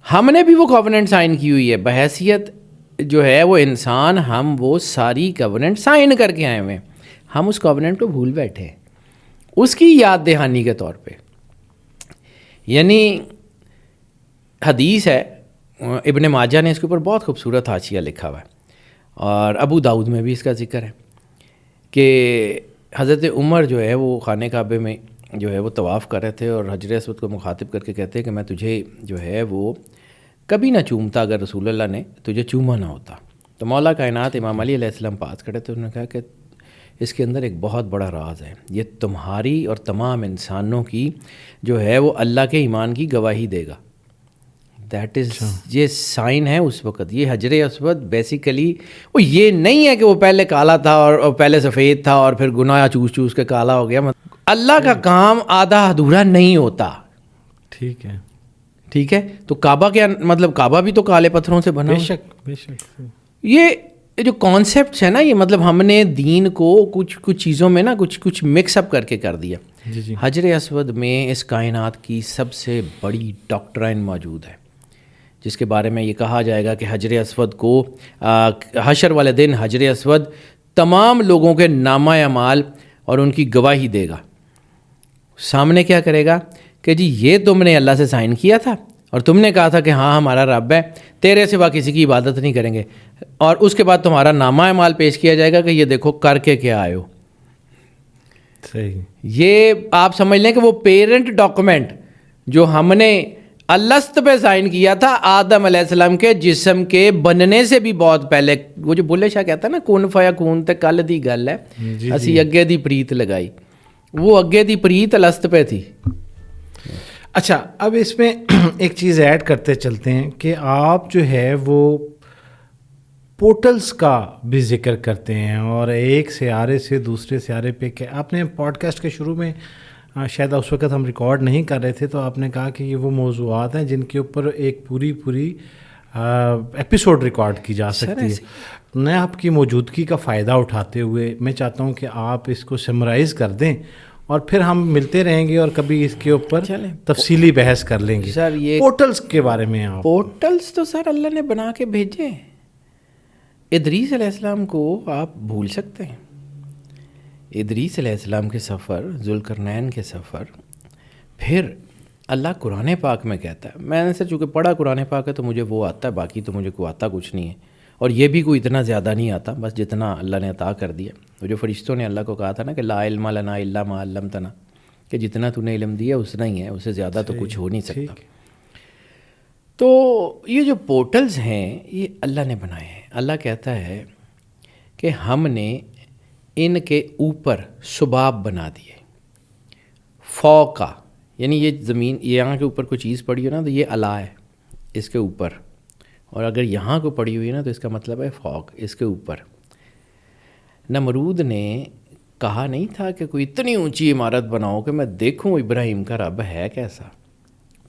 ہم نے بھی وہ کووننٹ سائن کی ہوئی ہے، بحیثیت جو ہے وہ انسان، ہم وہ ساری کووننٹ سائن کر کے آئے ہوئے ہیں، ہم اس کووننٹ کو بھول بیٹھے ہیں اس کی یاد دہانی کے طور پہ۔ یعنی حدیث ہے، ابن ماجہ نے اس کے اوپر بہت خوبصورت حاشیہ لکھا ہوا ہے، اور ابو داؤد میں بھی اس کا ذکر ہے کہ حضرت عمر جو ہے وہ خانہ کعبے میں جو ہے وہ طواف کر رہے تھے، اور حجر اسود کو مخاطب کر کے کہتے ہیں کہ میں تجھے جو ہے وہ کبھی نہ چومتا اگر رسول اللہ نے تجھے چوما نہ ہوتا۔ تو مولا کائنات امام علی علیہ السلام پاس کھڑے تھے، انہوں نے کہا کہ اس کے اندر ایک بہت بڑا راز ہے، یہ تمہاری اور تمام انسانوں کی جو ہے وہ اللہ کے ایمان کی گواہی دے گا۔ دیٹ از، یہ سائن ہے اس وقت۔ یہ حجر اسود بیسیکلی وہ یہ نہیں ہے کہ وہ پہلے کالا تھا اور پہلے سفید تھا اور پھر گناہ چوس چوس کے کالا ہو گیا۔ اللہ کا کام آدھا ادھورا نہیں ہوتا، ٹھیک ہے، ٹھیک ہے۔ تو کعبہ کیا مطلب؟ کعبہ بھی تو کالے پتھروں سے بنا، بے شک بے شک۔ یہ جو کانسیپٹس ہے نا، یہ مطلب ہم نے دین کو کچھ چیزوں میں نا کچھ مکس اپ کر کے کر دیا۔ جی حجر اسود میں اس کائنات کی سب سے بڑی ڈاکٹرائن موجود ہے، جس کے بارے میں یہ کہا جائے گا کہ حجر اسود کو حشر والے دن حجر اسود تمام لوگوں کے نامہ اعمال اور ان کی گواہی دے گا۔ سامنے کیا کرے گا کہ جی یہ تم نے اللہ سے سائن کیا تھا اور تم نے کہا تھا کہ ہاں ہمارا رب ہے، تیرے سوا کسی کی عبادت نہیں کریں گے، اور اس کے بعد تمہارا نامہ اعمال پیش کیا جائے گا کہ یہ دیکھو کر کے کیا آئے ہو۔ صحیح، یہ آپ سمجھ لیں کہ وہ پیرنٹ ڈاکومنٹ جو ہم نے الست پہ سائن کیا تھا آدم علیہ السلام کے جسم کے بننے سے بھی بہت پہلے، وہ جو بلے شاہ کہتا ہے نا کن فیکون تے کل دی گل ہے، اسی اگے دی پریت لگائی، وہ اگے دی پریت الست پہ تھی۔ اچھا، اب اس میں ایک چیز ایڈ کرتے چلتے ہیں کہ آپ جو ہے وہ پورٹلز کا بھی ذکر کرتے ہیں، اور ایک سیارے سے دوسرے سیارے پہ کہ آپ نے پوڈ کاسٹ کے شروع میں شاید اس وقت ہم ریکارڈ نہیں کر رہے تھے، تو آپ نے کہا کہ یہ وہ موضوعات ہیں جن کے اوپر ایک پوری ایپیسوڈ ریکارڈ کی جا سکتی ہے۔ میں آپ کی موجودگی کا فائدہ اٹھاتے ہوئے میں چاہتا ہوں کہ آپ اس کو سمرائز کر دیں، اور پھر ہم ملتے رہیں گے اور کبھی اس کے اوپر تفصیلی بحث کر لیں گے۔ سر یہ پورٹلز کے بارے میں، آپ پورٹلز تو سر اللہ نے بنا کے بھیجے۔ ادریس علیہ السلام کو آپ بھول سکتے ہیں؟ ادریس علیہ السلام کے سفر، ذوالقرنین کے سفر، پھر اللہ قرآن پاک میں کہتا ہے، میں نے سر چونکہ پڑھا قرآن پاک ہے تو مجھے وہ آتا ہے، باقی تو مجھے کوئی آتا کچھ نہیں ہے، اور یہ بھی کوئی اتنا زیادہ نہیں آتا، بس جتنا اللہ نے عطا کر دیا۔ وہ جو فرشتوں نے اللہ کو کہا تھا نا کہ لا علم لنا الا ما علمتنا، کہ جتنا تو نے علم دیا اتنا ہی ہے، اس سے زیادہ تو کچھ ہو نہیں سکتا۔ تو یہ جو پورٹلز ہیں یہ اللہ نے بنائے ہیں۔ اللہ کہتا ہے کہ ہم نے ان کے اوپر سباب بنا دیے، فوقا، یعنی یہ زمین یہاں کے اوپر کوئی چیز پڑی ہو نا تو یہ اعلیٰ ہے اس کے اوپر، اور اگر یہاں کو پڑی ہوئی ہے نا تو اس کا مطلب ہے فوق، اس کے اوپر۔ نمرود نے کہا نہیں تھا کہ کوئی اتنی اونچی عمارت بناؤ کہ میں دیکھوں ابراہیم کا رب ہے کیسا،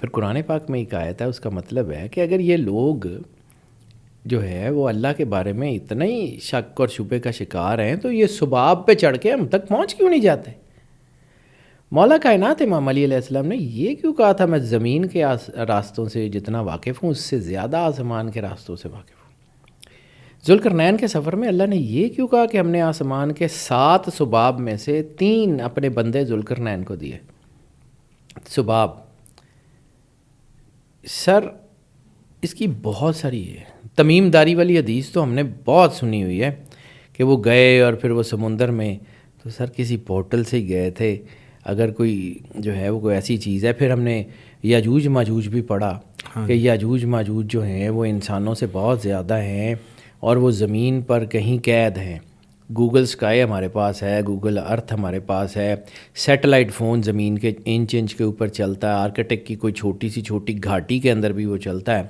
پھر قرآن پاک میں ایک آیت ہے، اس کا مطلب ہے کہ اگر یہ لوگ جو ہے وہ اللہ کے بارے میں اتنا ہی شک اور شبے کا شکار ہیں تو یہ سباب پہ چڑھ کے ہم تک پہنچ کیوں نہیں جاتے؟ مولا کائنات امام علی علیہ السلام نے یہ کیوں کہا تھا میں زمین کے راستوں سے جتنا واقف ہوں اس سے زیادہ آسمان کے راستوں سے واقف ہوں؟ ذوالقرنین کے سفر میں اللہ نے یہ کیوں کہا کہ ہم نے آسمان کے 7 سباب میں سے 3 اپنے بندے ذوالقرنین کو دیے؟ سباب سر اس کی بہت ساری ہے، تمیم داری والی حدیث تو ہم نے بہت سنی ہوئی ہے کہ وہ گئے اور پھر وہ سمندر میں، تو سر کسی پورٹل سے ہی گئے تھے، اگر کوئی جو ہے وہ کوئی ایسی چیز ہے۔ پھر ہم نے یاجوج ماجوج بھی پڑھا کہ یاجوج ماجوج جو ہیں وہ انسانوں سے بہت زیادہ ہیں اور وہ زمین پر کہیں قید ہیں۔ گوگل اسکائی ہمارے پاس ہے، گوگل ارتھ ہمارے پاس ہے، سیٹلائٹ فون زمین کے انچ کے اوپر چلتا ہے، آرکٹک کی کوئی چھوٹی گھاٹی کے اندر بھی وہ چلتا ہے۔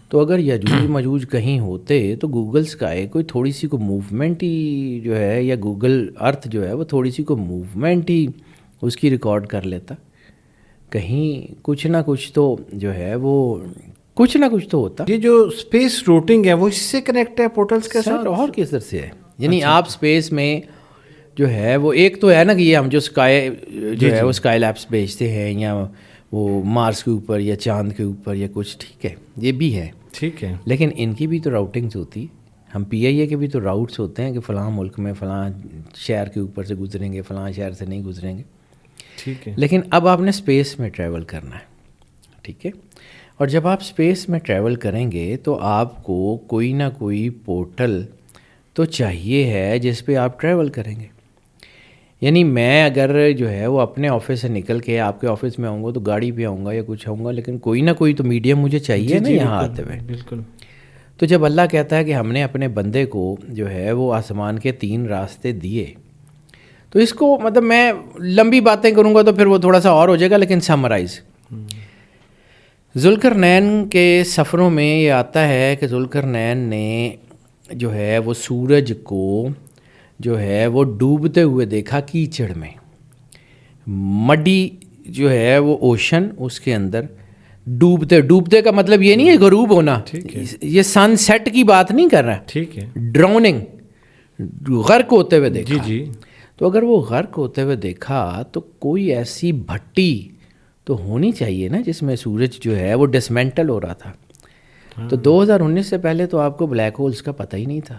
تو اگر یاجوج ماجوج کہیں ہوتے تو گوگل اسکائی کوئی تھوڑی سی کو موومنٹ ہی جو ہے، یا گوگل ارتھ جو ہے وہ تھوڑی سی کو موومنٹ ہی اس کی ریکارڈ کر لیتا، کہیں کچھ نہ کچھ تو جو ہے وہ کچھ نہ کچھ تو ہوتا۔ یہ جو اسپیس روٹنگ ہے وہ اس سے کنیکٹ ہے پورٹلز کے ساتھ اور کس طرح سے ہے؟ یعنی آپ اسپیس میں جو ہے وہ ایک تو ہے نا کہ یہ ہم جو اسکائی جو ہے وہ اسکائی لیبس بھیجتے ہیں یا وہ مارس کے اوپر یا چاند کے اوپر یا کچھ، ٹھیک ہے یہ بھی ہے، ٹھیک ہے، لیکن ان کی بھی تو راؤٹنگز ہوتی، ہم پی آئی اے کے بھی تو راؤٹس ہوتے ہیں کہ فلاں ملک میں فلاں شہر کے اوپر سے گزریں گے، فلاں شہر سے نہیں گزریں گے، ٹھیک ہے۔ لیکن اب آپ نے اسپیس میں ٹریول کرنا ہے، ٹھیک ہے، اور جب آپ اسپیس میں ٹریول کریں گے تو آپ کو کوئی نہ کوئی پورٹل تو چاہیے ہے جس پہ آپ ٹریول کریں گے۔ یعنی میں اگر جو ہے وہ اپنے آفس سے نکل کے آپ کے آفس میں آؤں گا تو گاڑی پہ آؤں گا یا کچھ آؤں گا، لیکن کوئی نہ کوئی تو میڈیم مجھے چاہیے نا یہاں آتے ہوئے۔ بالکل۔ تو جب اللہ کہتا ہے کہ ہم نے اپنے بندے کو جو ہے وہ آسمان کے 3 راستے دیے، تو اس کو مطلب میں لمبی باتیں کروں گا تو پھر وہ تھوڑا سا اور ہو جائے گا، لیکن سمرائز ذوالقرنین کے سفروں میں یہ آتا ہے کہ ذوالقرنین نے جو ہے وہ سورج کو جو ہے وہ ڈوبتے ہوئے دیکھا کیچڑ میں، مڈی جو ہے وہ اوشن، اس کے اندر ڈوبتے کا مطلب یہ نہیں ہے غروب ہونا، یہ سن سیٹ کی بات نہیں کر رہا، ٹھیک ہے، ڈراؤننگ، غرق ہوتے ہوئے دیکھا۔ جی تو اگر وہ غرق ہوتے ہوئے دیکھا تو کوئی ایسی بھٹی تو ہونی چاہیے نا جس میں سورج جو ہے وہ ڈسمینٹل ہو رہا تھا۔ تو 2019 سے پہلے تو آپ کو بلیک ہولز کا پتہ ہی نہیں تھا،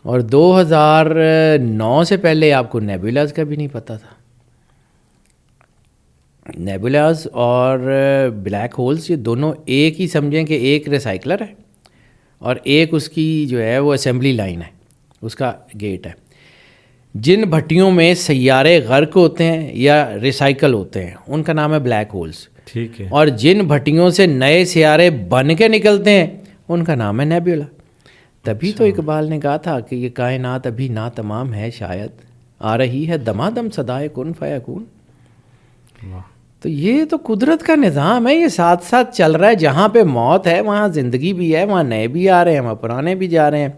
اور 2009 سے پہلے آپ کو نیبولاز کا بھی نہیں پتہ تھا۔ نیبولاز اور بلیک ہولز یہ دونوں ایک ہی سمجھیں کہ ایک ریسائکلر ہے اور ایک اس کی جو ہے وہ اسمبلی لائن ہے، اس کا گیٹ ہے۔ جن بھٹیوں میں سیارے غرق ہوتے ہیں یا ریسائکل ہوتے ہیں ان کا نام ہے بلیک ہولز، ٹھیک ہے، اور جن بھٹیوں سے نئے سیارے بن کے نکلتے ہیں ان کا نام ہے نیبولا۔ تبھی تو اقبال نے کہا تھا کہ یہ کائنات ابھی نا تمام ہے، شاید آ رہی ہے دمادم صدائے کن فیکون۔ تو یہ تو قدرت کا نظام ہے، یہ ساتھ ساتھ چل رہا ہے، جہاں پہ موت ہے وہاں زندگی بھی ہے، وہاں نئے بھی آ رہے ہیں، وہاں پرانے بھی جا رہے ہیں۔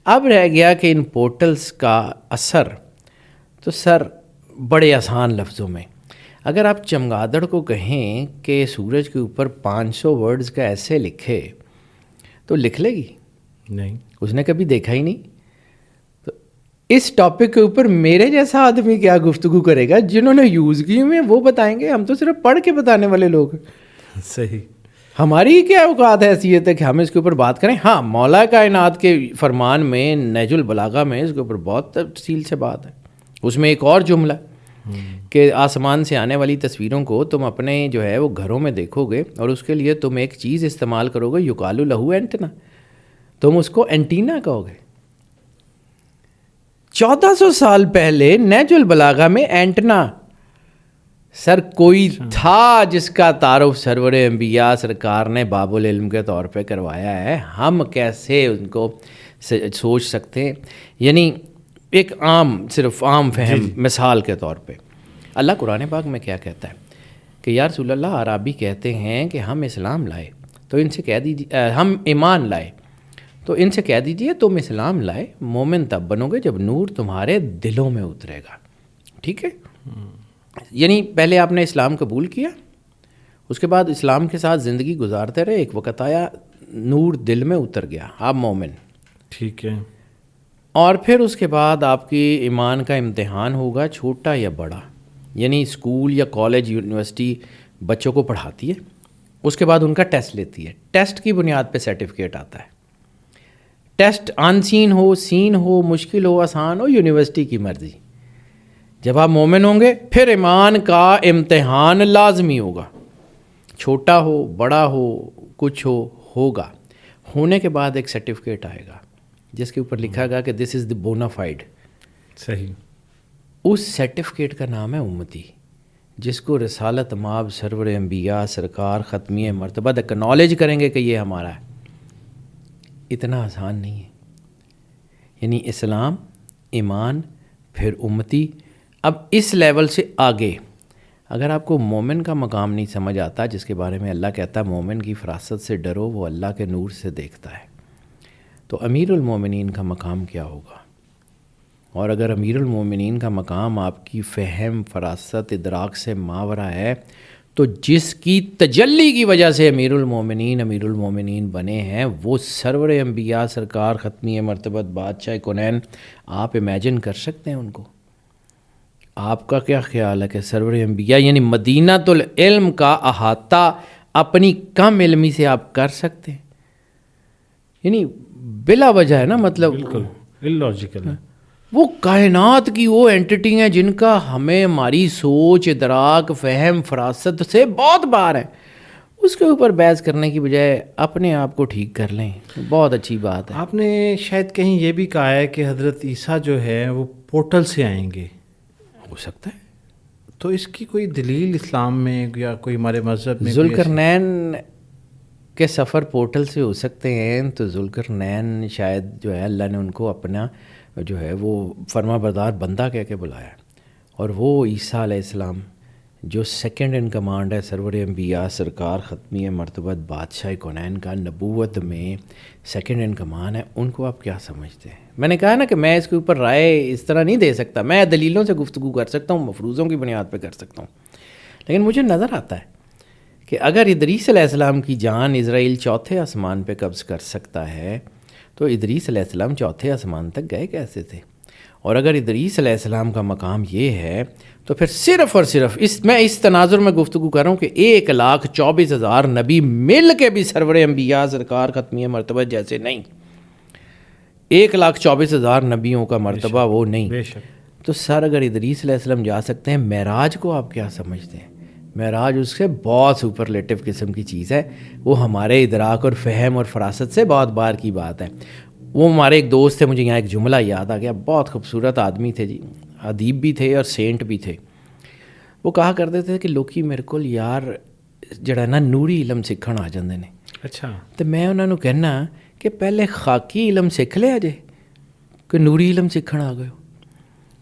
اب رہ گیا کہ ان پورٹلز کا اثر، تو سر بڑے آسان لفظوں میں اگر آپ چمگادڑ کو کہیں کہ سورج کے اوپر 500 ورڈز کا ایسے لکھے تو لکھ لے گی؟ نہیں، اس نے کبھی دیکھا ہی نہیں۔ تو اس ٹاپک کے اوپر میرے جیسا آدمی کیا گفتگو کرے گا؟ جنہوں نے یوز کی ہوئے وہ بتائیں گے، ہم تو صرف پڑھ کے بتانے والے لوگ ہیں۔ صحیح، ہماری کیا اوقات حیثیت ہے کہ ہم اس کے اوپر بات کریں؟ ہاں، مولا کائنات کے فرمان میں نہج البلاغہ میں اس کے اوپر بہت تفصیل سے بات ہے۔ اس میں ایک اور جملہ کہ آسمان سے آنے والی تصویروں کو تم اپنے جو ہے وہ گھروں میں دیکھو گے اور اس کے لیے تم ایک چیز استعمال کرو گے، یقال لہو اینٹنا، تم اس کو اینٹینا کہو گے۔ 1400 سال پہلے نہج البلاغہ میں اینٹنا، سر کوئی تھا جس کا تعارف سرور انبیاء سرکار نے باب العلم کے طور پہ کروایا ہے؟ ہم کیسے ان کو سوچ سکتے ہیں؟ یعنی ایک صرف عام فہم مثال کے طور پہ اللہ قرآن پاک میں کیا کہتا ہے کہ یا رسول اللہ، عرابی کہتے ہیں کہ ہم اسلام لائے تو ان سے کہہ دیجیے، ہم ایمان لائے تو ان سے کہہ دیجیے تم اسلام لائے، مومن تب بنو گے جب نور تمہارے دلوں میں اترے گا، ٹھیک ہے؟ یعنی پہلے آپ نے اسلام قبول کیا, اس کے بعد اسلام کے ساتھ زندگی گزارتے رہے, ایک وقت آیا نور دل میں اتر گیا, آپ مومن. ٹھیک ہے. اور پھر اس کے بعد آپ کی ایمان کا امتحان ہوگا, چھوٹا یا بڑا. یعنی اسکول یا کالج یونیورسٹی بچوں کو پڑھاتی ہے, اس کے بعد ان کا ٹیسٹ لیتی ہے. ٹیسٹ کی بنیاد پہ سرٹیفکیٹ آتا ہے. ٹیسٹ ان سین ہو, سین ہو, مشکل ہو, آسان ہو, یونیورسٹی کی مرضی. جب آپ مومن ہوں گے پھر ایمان کا امتحان لازمی ہوگا, چھوٹا ہو, بڑا ہو, کچھ ہو, ہوگا. ہونے کے بعد ایک سرٹیفکیٹ آئے گا جس کے اوپر لکھا گا کہ دس از دی بونا فائڈ. صحیح. اس سرٹیفکیٹ کا نام ہے امتی, جس کو رسالت مآب سرور انبیاء سرکار ختمی مرتبہ اکنالج کریں گے کہ یہ ہمارا ہے. اتنا آسان نہیں ہے. یعنی اسلام, ایمان, پھر امتی. اب اس لیول سے آگے اگر آپ کو مومن کا مقام نہیں سمجھ آتا, جس کے بارے میں اللہ کہتا ہے مومن کی فراست سے ڈرو, وہ اللہ کے نور سے دیکھتا ہے, تو امیر المومنین کا مقام کیا ہوگا؟ اور اگر امیر المومنین کا مقام آپ کی فہم, فراست, ادراک سے ماورا ہے, تو جس کی تجلی کی وجہ سے امیر المومنین بنے ہیں وہ سرور انبیاء سرکار ختمی مرتبت بادشاہ کونین. آپ امیجن کر سکتے ہیں ان کو؟ آپ کا کیا خیال ہے کہ سرور انبیاء یعنی مدینۃ العلم کا احاطہ اپنی کم علمی سے آپ کر سکتے ہیں؟ یعنی بلا وجہ ہے نا, مطلب بالکل اللاجیکل ہے. وہ کائنات کی وہ اینٹی ہیں جن کا ہمیں ہماری سوچ, ادراک, فہم, فراست سے بہت باہر ہے. اس کے اوپر بحث کرنے کی بجائے اپنے آپ کو ٹھیک کر لیں, بہت اچھی بات ہے. آپ نے شاید کہیں یہ بھی کہا ہے کہ حضرت عیسیٰ جو ہے وہ پورٹل سے آئیں گے. ہو سکتا ہے. تو اس کی کوئی دلیل اسلام میں یا کوئی ہمارے مذہب میں؟ ذوالقرنین کے سفر پورٹل سے ہو سکتے ہیں, تو ذوالقرنین شاید جو ہے اللہ نے ان کو اپنا جو ہے وہ فرما بردار بندہ کہہ کے بلایا, اور وہ عیسیٰ علیہ السلام جو سیکنڈ ان کمانڈ ہے سرور انبیاء سرکار ختمی مرتبت بادشاہ کونین کا, نبوت میں سیکنڈ ان کمان ہے, ان کو آپ کیا سمجھتے ہیں؟ میں نے کہا نا کہ میں اس کے اوپر رائے اس طرح نہیں دے سکتا, میں دلیلوں سے گفتگو کر سکتا ہوں, مفروضوں کی بنیاد پہ کر سکتا ہوں, لیکن مجھے نظر آتا ہے کہ اگر ادریس علیہ السلام کی جان اسرائیل چوتھے آسمان پہ قبض کر سکتا ہے تو ادریس علیہ السلام چوتھے آسمان تک گئے کیسے تھے؟ اور اگر ادریس علیہ السلام کا مقام یہ ہے تو پھر صرف اور صرف میں اس تناظر میں گفتگو کر رہا ہوں کہ 1,24,000 نبی مل کے بھی سرور انبیاء سرکار ختمی مرتبہ جیسے نہیں. 1,24,000 نبیوں کا مرتبہ وہ نہیں. تو سر اگر ادریس علیہ السلام جا سکتے ہیں, معراج کو آپ کیا سمجھتے ہیں؟ معراج اس سے بہت سپرلیٹو قسم کی چیز ہے, وہ ہمارے ادراک اور فہم اور فراست سے بہت بار کی بات ہے. وہ ہمارے ایک دوست تھے, مجھے یہاں ایک جملہ یاد آ گیا, بہت خوبصورت آدمی تھے جی, ادیب بھی تھے اور سینٹ بھی تھے. وہ کہا کرتے تھے کہ لوکی میرے کو یار جڑا نا نوری علم سیکھن آ جاندے نے. اچھا. تو میں انہوں نے کہنا کہ پہلے خاکی علم سیکھ لیا جے کہ نوری علم سیکھن آ گئے ہو.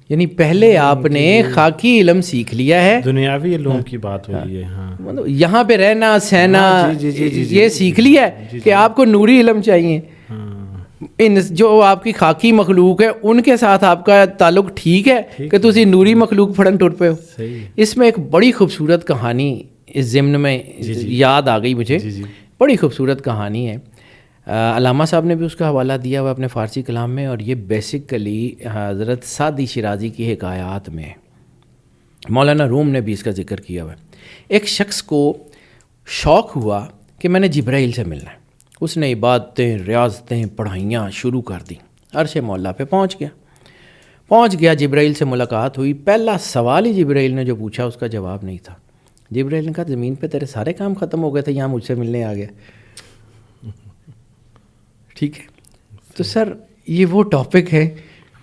یعنی پہلے آپ نے خاکی علم سیکھ لیا ہے, دنیاوی علوم کی بات ہو رہی ہے. ہاں, مطلب یہاں پہ رہنا سہنا یہ سیکھ لیا ہے کہ آپ کو نوری علم چاہیے. ان جو آپ کی خاکی مخلوق ہے ان کے ساتھ آپ کا تعلق ٹھیک ہے کہ تسی نوری مخلوق پھڑن ٹر پے ہو. اس میں ایک بڑی خوبصورت کہانی اس ضمن میں یاد آ گئی مجھے, بڑی خوبصورت کہانی ہے. علامہ صاحب نے بھی اس کا حوالہ دیا ہوا اپنے فارسی کلام میں, اور یہ بیسیکلی حضرت سعدی شیرازی کی حکایات میں, مولانا روم نے بھی اس کا ذکر کیا ہوا ہے. ایک شخص کو شوق ہوا کہ میں نے جبرائیل سے ملنا ہے. اس نے عبادتیں, ریاضتیں, پڑھائیاں شروع کر دیں. عرش مولا پہ پہنچ گیا, جبرائیل سے ملاقات ہوئی. پہلا سوال ہی جبرائیل نے جو پوچھا اس کا جواب نہیں تھا. جبرائیل نے کہا زمین پہ تیرے سارے کام ختم ہو گئے تھے, یہاں مجھ سے ملنے آ گیا. ٹھیک ہے, تو سر یہ وہ ٹاپک ہے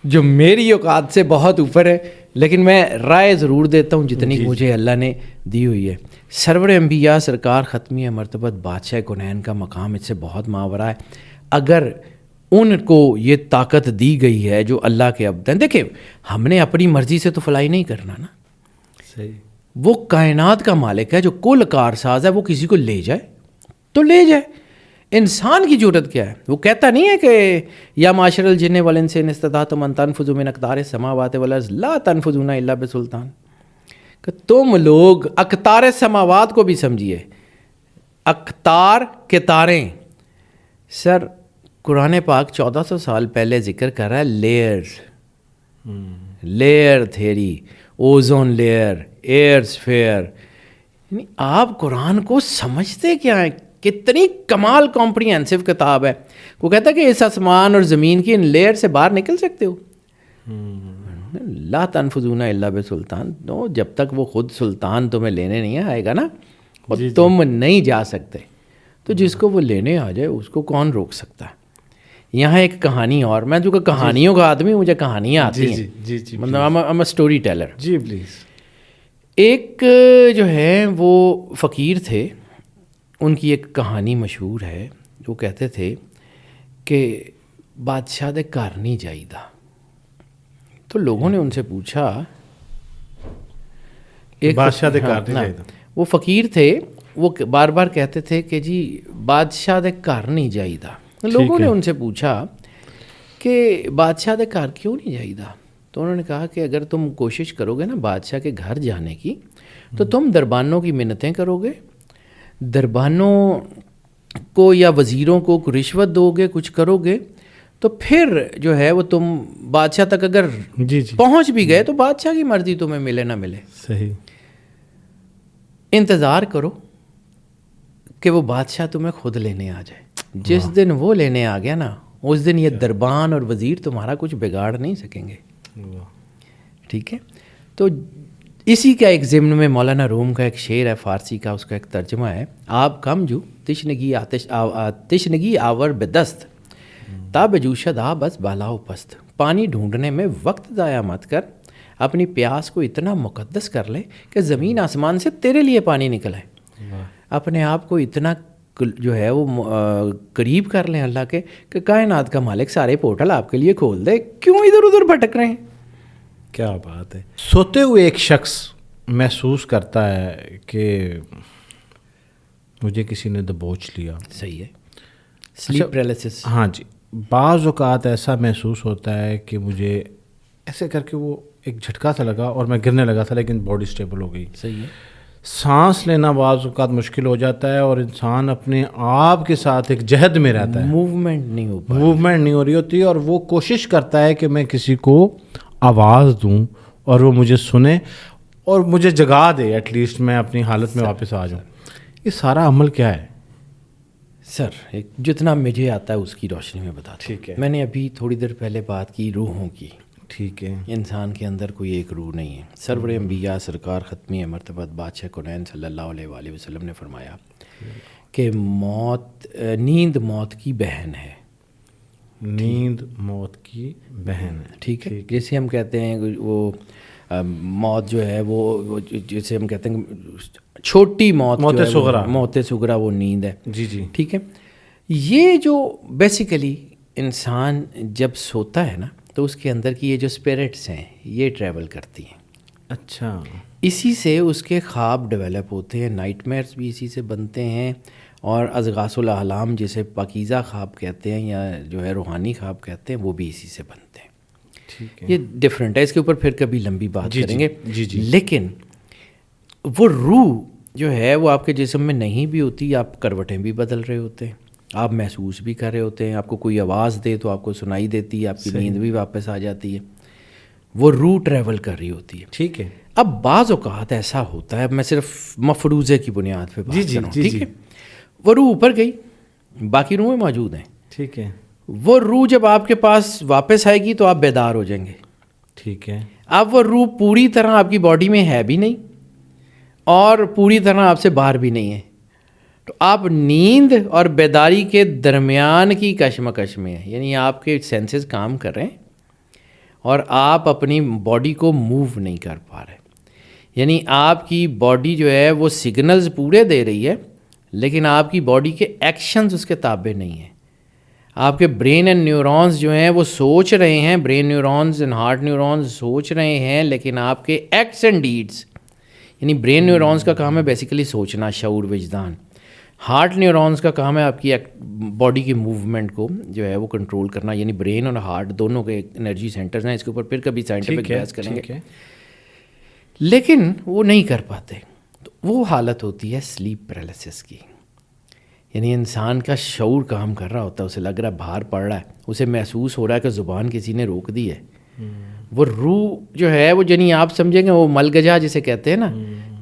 جو میری اوقات سے بہت اوپر ہے, لیکن میں رائے ضرور دیتا ہوں جتنی مجھے اللہ نے دی ہوئی ہے. سرور انبیاء سرکار ختمی مرتبت بادشاہ کونین کا مقام اس سے بہت ماورا ہے. اگر ان کو یہ طاقت دی گئی ہے جو اللہ کے عبد ہیں, دیکھیں ہم نے اپنی مرضی سے تو فلائی نہیں کرنا نا. صحیح. وہ کائنات کا مالک ہے جو کل کارساز ہے, وہ کسی کو لے جائے تو لے جائے. انسان کی جرت کیا ہے؟ وہ کہتا نہیں ہے کہ یا معاشر الجن والانس ان استطعتم ان تنفذوا من اقطار السماوات والارض لا تنفذون الا بسلطان. کہ تم لوگ اقطار سماوات کو بھی سمجھیے، اقطار کے تاریں. سر قرآن پاک 1400 سال پہلے ذکر کر رہا ہے layer theory, ozone layer, air sphere. یعنی آپ قرآن کو سمجھتے کیا ہیں؟ کتنی کمال کمپریہنسو کتاب ہے. وہ کہتا ہے کہ اس آسمان اور زمین کی ان لیئر سے باہر نکل سکتے ہو؟ لا تنفذون الا بسلطان. نو، جب تک وہ خود سلطان تمہیں لینے نہیں آئے گا نا، اور تم نہیں جا سکتے. تو جس کو وہ لینے آ جائے اس کو کون روک سکتا ہے؟ یہاں ایک کہانی، اور میں جو کہ کہانیوں کا آدمی، مجھے کہانیاں آتی ہیں. مطلب I'm a اسٹوری ٹیلر. جی پلیز. ایک جو ہے وہ فقیر تھے، ان کی ایک کہانی مشہور ہے. وہ کہتے تھے کہ بادشاہ دے گھر نہیں جائیدا. تو لوگوں نے ان سے پوچھا، بادشاہ دے گھر نہیں جائیدا. وہ فقیر تھے، وہ بار بار کہتے تھے کہ جی بادشاہ دے گھر نہیں جائیدا. لوگوں نے ان سے پوچھا کہ بادشاہ دے گھر کیوں نہیں جائیدا؟ تو انہوں نے کہا کہ اگر تم کوشش کرو گے نا بادشاہ کے گھر جانے کی، تو تم دربانوں کی منتیں کرو گے، دربانوں کو یا وزیروں کو رشوت دو گے، کچھ کرو گے، تو پھر جو ہے وہ تم بادشاہ تک اگر پہنچ بھی گئے تو بادشاہ کی مرضی تمہیں ملے نہ ملے. صحیح. انتظار کرو کہ وہ بادشاہ تمہیں خود لینے آ جائے. جس دن وہ لینے آ گیا نا، اس دن یہ دربان اور وزیر تمہارا کچھ بگاڑ نہیں سکیں گے. ٹھیک ہے. تو اسی کا ایک ضمن میں مولانا روم کا ایک شعر ہے فارسی کا، اس کا ایک ترجمہ ہے: آپ کم جو تشنگی آور بدست، تاب جوشد آ بس بالاؤ پست. پانی ڈھونڈنے میں وقت ضائع مت کر، اپنی پیاس کو اتنا مقدس کر لے کہ زمین آسمان سے تیرے لیے پانی نکل آئے. اپنے آپ کو اتنا جو ہے وہ قریب کر لیں اللہ کے کہ کائنات کا مالک سارے پورٹل آپ کے لیے کھول دے. کیوں ادھر ادھر بھٹک رہے ہیں؟ کیا بات ہے. سوتے ہوئے ایک شخص محسوس کرتا ہے کہ مجھے کسی نے دبوچ لیا. صحیح ہے. Slip paralysis. ہاں جی. بعض اوقات ایسا محسوس ہوتا ہے کہ مجھے ایسے کر کے وہ ایک جھٹکا سا لگا اور میں گرنے لگا تھا، لیکن باڈی اسٹیبل ہو گئی. صحیح ہے. سانس لینا بعض اوقات مشکل ہو جاتا ہے اور انسان اپنے آپ کے ساتھ ایک جہد میں رہتا ہے. موومنٹ نہیں ہو رہی ہوتی، اور وہ کوشش کرتا ہے کہ میں کسی کو آواز دوں اور وہ مجھے سنے اور مجھے جگا دے، ایٹ لیسٹ میں اپنی حالت میں واپس آ جاؤں. یہ سارا عمل کیا ہے سر؟ جتنا مجھے آتا ہے اس کی روشنی میں بتا. ٹھیک ہے. میں نے ابھی تھوڑی دیر پہلے بات کی روحوں کی. ٹھیک ہے. انسان کے اندر کوئی ایک روح نہیں ہے. سرور انبیاء سرکار ختمی مرتبت بادشاہ کونین صلی اللہ علیہ وآلہ وسلم نے فرمایا کہ نیند موت کی بہن ہے. نیند موت کی بہن ہے. ٹھیک ہے. جیسے ہم کہتے ہیں وہ موت جو ہے وہ جیسے ہم کہتے ہیں چھوٹی موت صغریٰ وہ نیند ہے. جی جی. ٹھیک ہے. یہ جو بیسیکلی انسان جب سوتا ہے نا تو اس کے اندر کی یہ جو اسپرٹس ہیں یہ ٹریول کرتی ہیں. اچھا. اسی سے اس کے خواب ڈیولپ ہوتے ہیں، نائٹ میئرس بھی اسی سے بنتے ہیں، اور اضغاث الاحلام جسے پاکیزہ خواب کہتے ہیں یا جو ہے روحانی خواب کہتے ہیں وہ بھی اسی سے بنتے ہیں. ٹھیک ہے. یہ ڈفرینٹ ہے، اس کے اوپر پھر کبھی لمبی بات کریں گے. جی جی. لیکن وہ روح جو ہے وہ آپ کے جسم میں نہیں بھی ہوتی، آپ کروٹیں بھی بدل رہے ہوتے ہیں، آپ محسوس بھی کر رہے ہوتے ہیں، آپ کو کوئی آواز دے تو آپ کو سنائی دیتی ہے، آپ کی نیند بھی واپس آ جاتی ہے. وہ روح ٹریول کر رہی ہوتی ہے. ٹھیک ہے. اب بعض اوقات ایسا ہوتا ہے، میں صرف مفروضے کی بنیاد پہ بات کر رہا ہوں. ٹھیک ہے. وہ روح اوپر گئی، باقی روحیں موجود ہیں. ٹھیک ہے. وہ روح جب آپ کے پاس واپس آئے گی تو آپ بیدار ہو جائیں گے. ٹھیک ہے. اب وہ روح پوری طرح آپ کی باڈی میں ہے بھی نہیں اور پوری طرح آپ سے باہر بھی نہیں ہے، تو آپ نیند اور بیداری کے درمیان کی کشمکش میں ہیں. یعنی آپ کے سینسز کام کر رہے ہیں اور آپ اپنی باڈی کو موو نہیں کر پا رہے. یعنی آپ کی باڈی جو ہے وہ سگنلز پورے دے رہی ہے لیکن آپ کی باڈی کے ایکشنز اس کے تابع نہیں ہیں. آپ کے برین اینڈ نیورونز جو ہیں وہ سوچ رہے ہیں، brain neurons and heart neurons سوچ رہے ہیں، لیکن آپ کے ایکٹس اینڈ ڈیڈس، یعنی برین نیورونز کا کام ہے بیسیکلی سوچنا، شعور، وجدان. ہارٹ نیورونز کا کام ہے آپ کی باڈی کی موومنٹ کو جو ہے وہ کنٹرول کرنا. یعنی برین اور ہارٹ دونوں کے انرجی سینٹرز ہیں. اس کے اوپر پھر کبھی سائنٹیفک بحث کریں گے. لیکن وہ نہیں کر پاتے. تو وہ حالت ہوتی ہے سلیپ پیرالسس کی. یعنی انسان کا شعور کام کر رہا ہوتا ہے, اسے لگ رہا ہے بھار پڑ رہا ہے, اسے محسوس ہو رہا ہے کہ زبان کسی نے روک دی ہے. وہ روح جو ہے وہ جنہیں آپ سمجھیں گے وہ ملگجا جسے کہتے ہیں نا,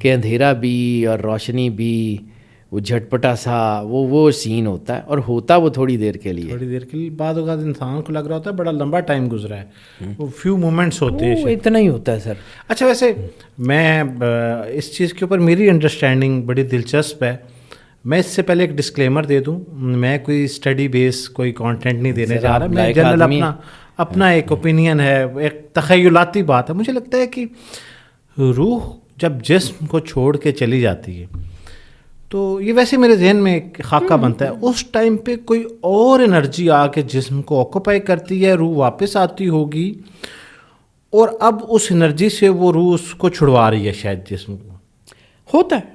کہ اندھیرا بھی اور روشنی بھی, وہ جھٹپٹا سا وہ سین ہوتا ہے, اور ہوتا وہ تھوڑی دیر کے لیے. بعد اوقات انسان کو لگ رہا ہوتا ہے بڑا لمبا ٹائم گزرا ہے, وہ فیو مومنٹس ہوتے ہیں, وہ اتنا ہی ہوتا ہے سر. اچھا ویسے میں اس چیز کے اوپر میری انڈرسٹینڈنگ بڑی دلچسپ ہے. میں اس سے پہلے ایک ڈسکلیمر دے دوں, میں کوئی اسٹڈی بیس کوئی کانٹینٹ نہیں دینے جا رہا, میں جنرل اپنا ایک اوپینین ہے, ایک تخیلاتی بات ہے. مجھے لگتا ہے کہ روح جب جسم کو چھوڑ کے چلی جاتی ہے تو یہ ویسے میرے ذہن میں ایک خاکہ بنتا ہے, اس ٹائم پہ کوئی اور انرجی آ کے جسم کو آکوپائی کرتی ہے, روح واپس آتی ہوگی, اور اب اس انرجی سے وہ روح اس کو چھڑوا رہی ہے شاید جسم کو. ہوتا ہے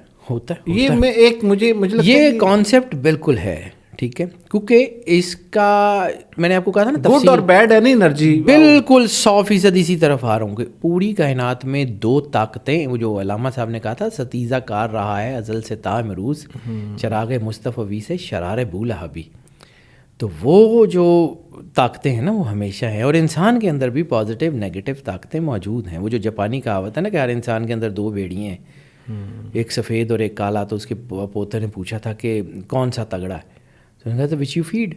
یہ میں ایک مجھے لگتا ہے یہ کانسیپٹ بالکل ہے, ٹھیک ہے, کیونکہ اس کا میں نے آپ کو کہا تھا نا گڈ اور بیڈ ہے نا انرجی, بالکل 100% اسی طرف آ رہا ہوں کہ پوری کائنات میں 2 طاقتیں, وہ جو علامہ صاحب نے کہا تھا ستیزہ کار رہا ہے ازل سے تا امروز, چراغ مصطفی سے شرار بولہبی. تو وہ جو طاقتیں ہیں نا وہ ہمیشہ ہیں, اور انسان کے اندر بھی پازیٹیو نیگیٹو طاقتیں موجود ہیں. وہ جو جاپانی کہاوت ہے نا کہ ہر انسان کے اندر 2 بھیڑیے ہیں, ایک سفید اور ایک کالا. تو اس کے پوتے نے پوچھا تھا کہ کون سا تگڑا ہے, تو انہوں نے کہا وچ یو فیڈ.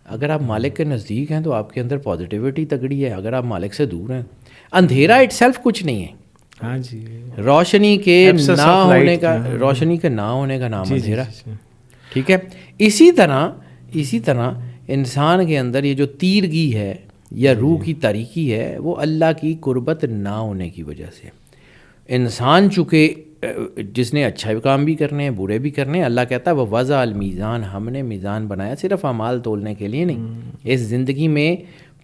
اگر آپ مالک کے نزدیک ہیں تو آپ کے اندر پازیٹیوٹی تگڑی ہے, اگر آپ مالک سے دور ہیں. اندھیرا اٹ سیلف کچھ نہیں ہے, ہاں جی, روشنی کے نہ ہونے کا, روشنی کے نہ ہونے کا نام اندھیرا, ٹھیک ہے. اسی طرح انسان کے اندر یہ جو تیرگی ہے یا روح کی تاریکی ہے وہ اللہ کی قربت نہ ہونے کی وجہ سے. انسان چونکہ جس نے اچھا کام بھی کرنے ہیں برے بھی کرنے ہیں, اللہ کہتا ہے وہ وضع المیزان, ہم نے میزان بنایا صرف اعمال تولنے کے لیے نہیں, اس زندگی میں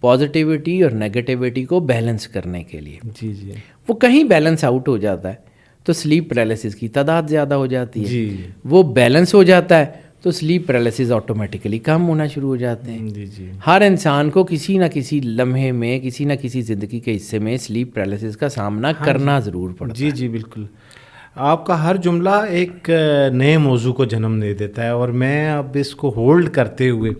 پازیٹیوٹی اور نیگیٹیوٹی کو بیلنس کرنے کے لیے. جی, وہ کہیں بیلنس آؤٹ ہو جاتا ہے تو سلیپ پیرالسس کی تعداد زیادہ ہو جاتی ہے. جی, وہ بیلنس ہو جاتا ہے تو سلیپ پیرالسس آٹومیٹیکلی کم ہونا شروع ہو جاتے ہیں. جی, ہر انسان کو کسی نہ کسی لمحے میں کسی نہ کسی زندگی کے حصے میں سلیپ پیرالسس کا سامنا کرنا ضرور پڑتا ہے. جی بالکل. آپ کا ہر جملہ ایک نئے موضوع کو جنم دے دیتا ہے, اور میں اب اس کو ہولڈ کرتے ہوئے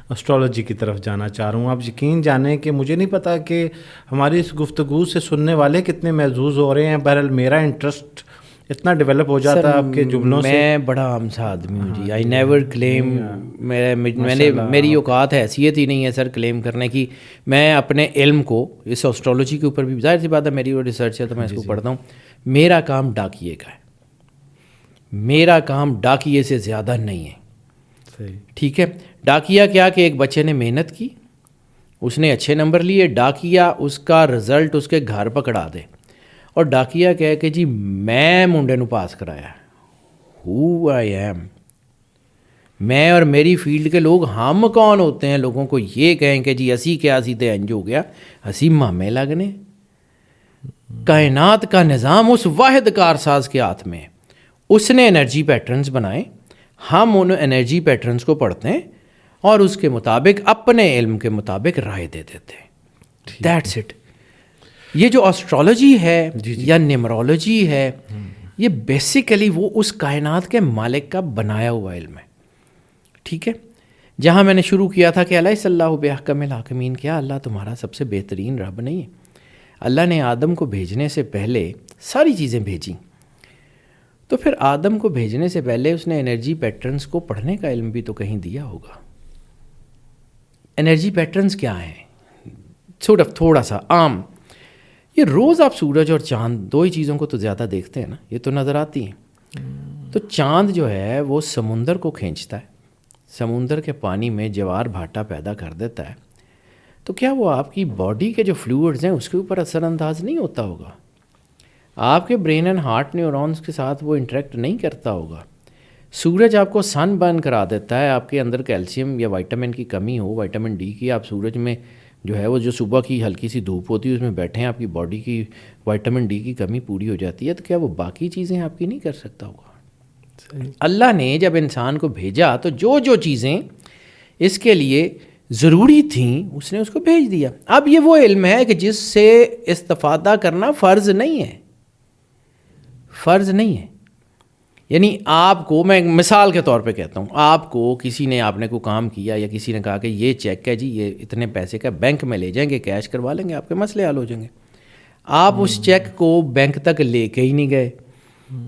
اسٹرالوجی کی طرف جانا چاہ رہا ہوں. آپ یقین جانیں کہ مجھے نہیں پتا کہ ہماری اس گفتگو سے سننے والے کتنے محظوظ ہو رہے ہیں. بہرحال میرا انٹرسٹ اتنا ڈیولپ ہو جاتا ہے آپ کے جملوں سے. میں بڑا عام سا آدمی ہوں جی, آئی نیور کلیم, میری اوقات حیثیت ہی نہیں ہے سر کلیم کرنے کی. میں اپنے علم کو اس اسٹرالوجی کے اوپر بھی, ظاہر سی بات ہے میری وہ ریسرچ ہے تو میں اس کو پڑھتا ہوں. میرا کام ڈاکیے کا ہے, میرا کام ڈاکیے سے زیادہ نہیں ہے, ٹھیک ہے. ڈاکیا کیا کہ ایک بچے نے محنت کی, اس نے اچھے نمبر لیے, ڈاکیا اس کا رزلٹ اس کے گھر پکڑا دے, اور ڈاکیا کہے کہ جی میں منڈے نو پاس کرایا, ہو آئی ایم, میں اور میری فیلڈ کے لوگ ہم کون ہوتے ہیں لوگوں کو یہ کہیں کہ جی اسی کیا اسی تے انج ہو گیا, اسی مامے لگنے. کائنات کا نظام اس واحد کارساز کے ہاتھ میں ہے, اس نے انرجی پیٹرنز بنائے, ہم ان انرجی پیٹرنز کو پڑھتے ہیں اور اس کے مطابق اپنے علم کے مطابق رائے دے دیتے ہیں. That's it. یہ جو اسٹرالوجی ہے یا نیمرولوجی ہے یہ بیسیکلی وہ اس کائنات کے مالک کا بنایا ہوا علم ہے, ٹھیک ہے. جہاں میں نے شروع کیا تھا کہ الیس اللہ بأحکم الحاکمین, کیا اللہ تمہارا سب سے بہترین رب نہیں ہے. اللہ نے آدم کو بھیجنے سے پہلے ساری چیزیں بھیجیں, تو پھر آدم کو بھیجنے سے پہلے اس نے انرجی پیٹرنز کو پڑھنے کا علم بھی تو کہیں دیا ہوگا. انرجی پیٹرنز کیا ہیں, تھوڑا سا عام, یہ روز آپ سورج اور چاند 2 ہی چیزوں کو تو زیادہ دیکھتے ہیں نا, یہ تو نظر آتی ہیں. تو چاند جو ہے وہ سمندر کو کھینچتا ہے, سمندر کے پانی میں جوار بھاٹا پیدا کر دیتا ہے. تو کیا وہ آپ کی باڈی کے جو فلوئڈز ہیں اس کے اوپر اثر انداز نہیں ہوتا ہوگا؟ آپ کے برین اینڈ ہارٹ نیورونز کے ساتھ وہ انٹریکٹ نہیں کرتا ہوگا؟ سورج آپ کو سن برن کرا دیتا ہے, آپ کے اندر کیلشیم یا وائٹامن کی کمی ہو, وائٹامن ڈی کی, آپ سورج میں جو ہے وہ جو صبح کی ہلکی سی دھوپ ہوتی ہے اس میں بیٹھیں, آپ کی باڈی کی وائٹامن ڈی کی کمی پوری ہو جاتی ہے, تو کیا وہ باقی چیزیں آپ کی نہیں کر سکتا ہوگا؟ اللہ نے جب انسان کو بھیجا تو جو چیزیں اس کے لیے ضروری تھیں اس نے اس کو بھیج دیا. اب یہ وہ علم ہے کہ جس سے استفادہ کرنا فرض نہیں ہے, فرض نہیں ہے. یعنی آپ کو میں مثال کے طور پہ کہتا ہوں, آپ کو کسی نے, آپ نے کوئی کام کیا یا کسی نے کہا کہ یہ چیک ہے جی, یہ اتنے پیسے کا, بینک میں لے جائیں گے, کیش کروا لیں گے, آپ کے مسئلے حل ہو جائیں گے. آپ اس چیک کو بینک تک لے کے ہی نہیں گئے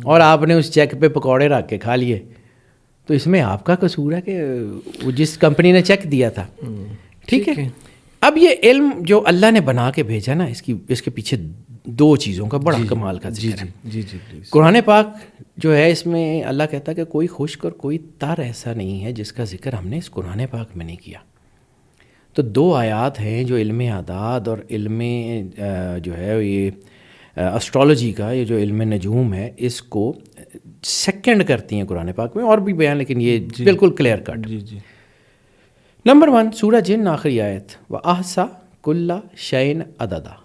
اور آپ نے اس چیک پہ پکوڑے رکھ کے کھا لیے, تو اس میں آپ کا قصور ہے کہ وہ جس کمپنی نے چیک دیا تھا. ٹھیک ہے. اب یہ علم جو اللہ نے بنا کے بھیجا نا, اس کے پیچھے دو چیزوں کا بڑا کمال کا ذکر ہے. جی جی قرآن پاک جو ہے, اس میں اللہ کہتا ہے کہ کوئی خشک اور کوئی تر ایسا نہیں ہے جس کا ذکر ہم نے اس قرآن پاک میں نہیں کیا. تو دو آیات ہیں جو علم اعداد اور علم جو ہے یہ اسٹرالوجی کا, یہ جو علم نجوم ہے, اس کو سیکنڈ کرتی ہیں قرآن پاک میں, اور بھی بیان, لیکن یہ بالکل کلیئر کٹ. جی جی. نمبر 1 سورہ جن آخری آیت, وَأَحْصَى كُلَّ شَيْءٍ عَدَدًا.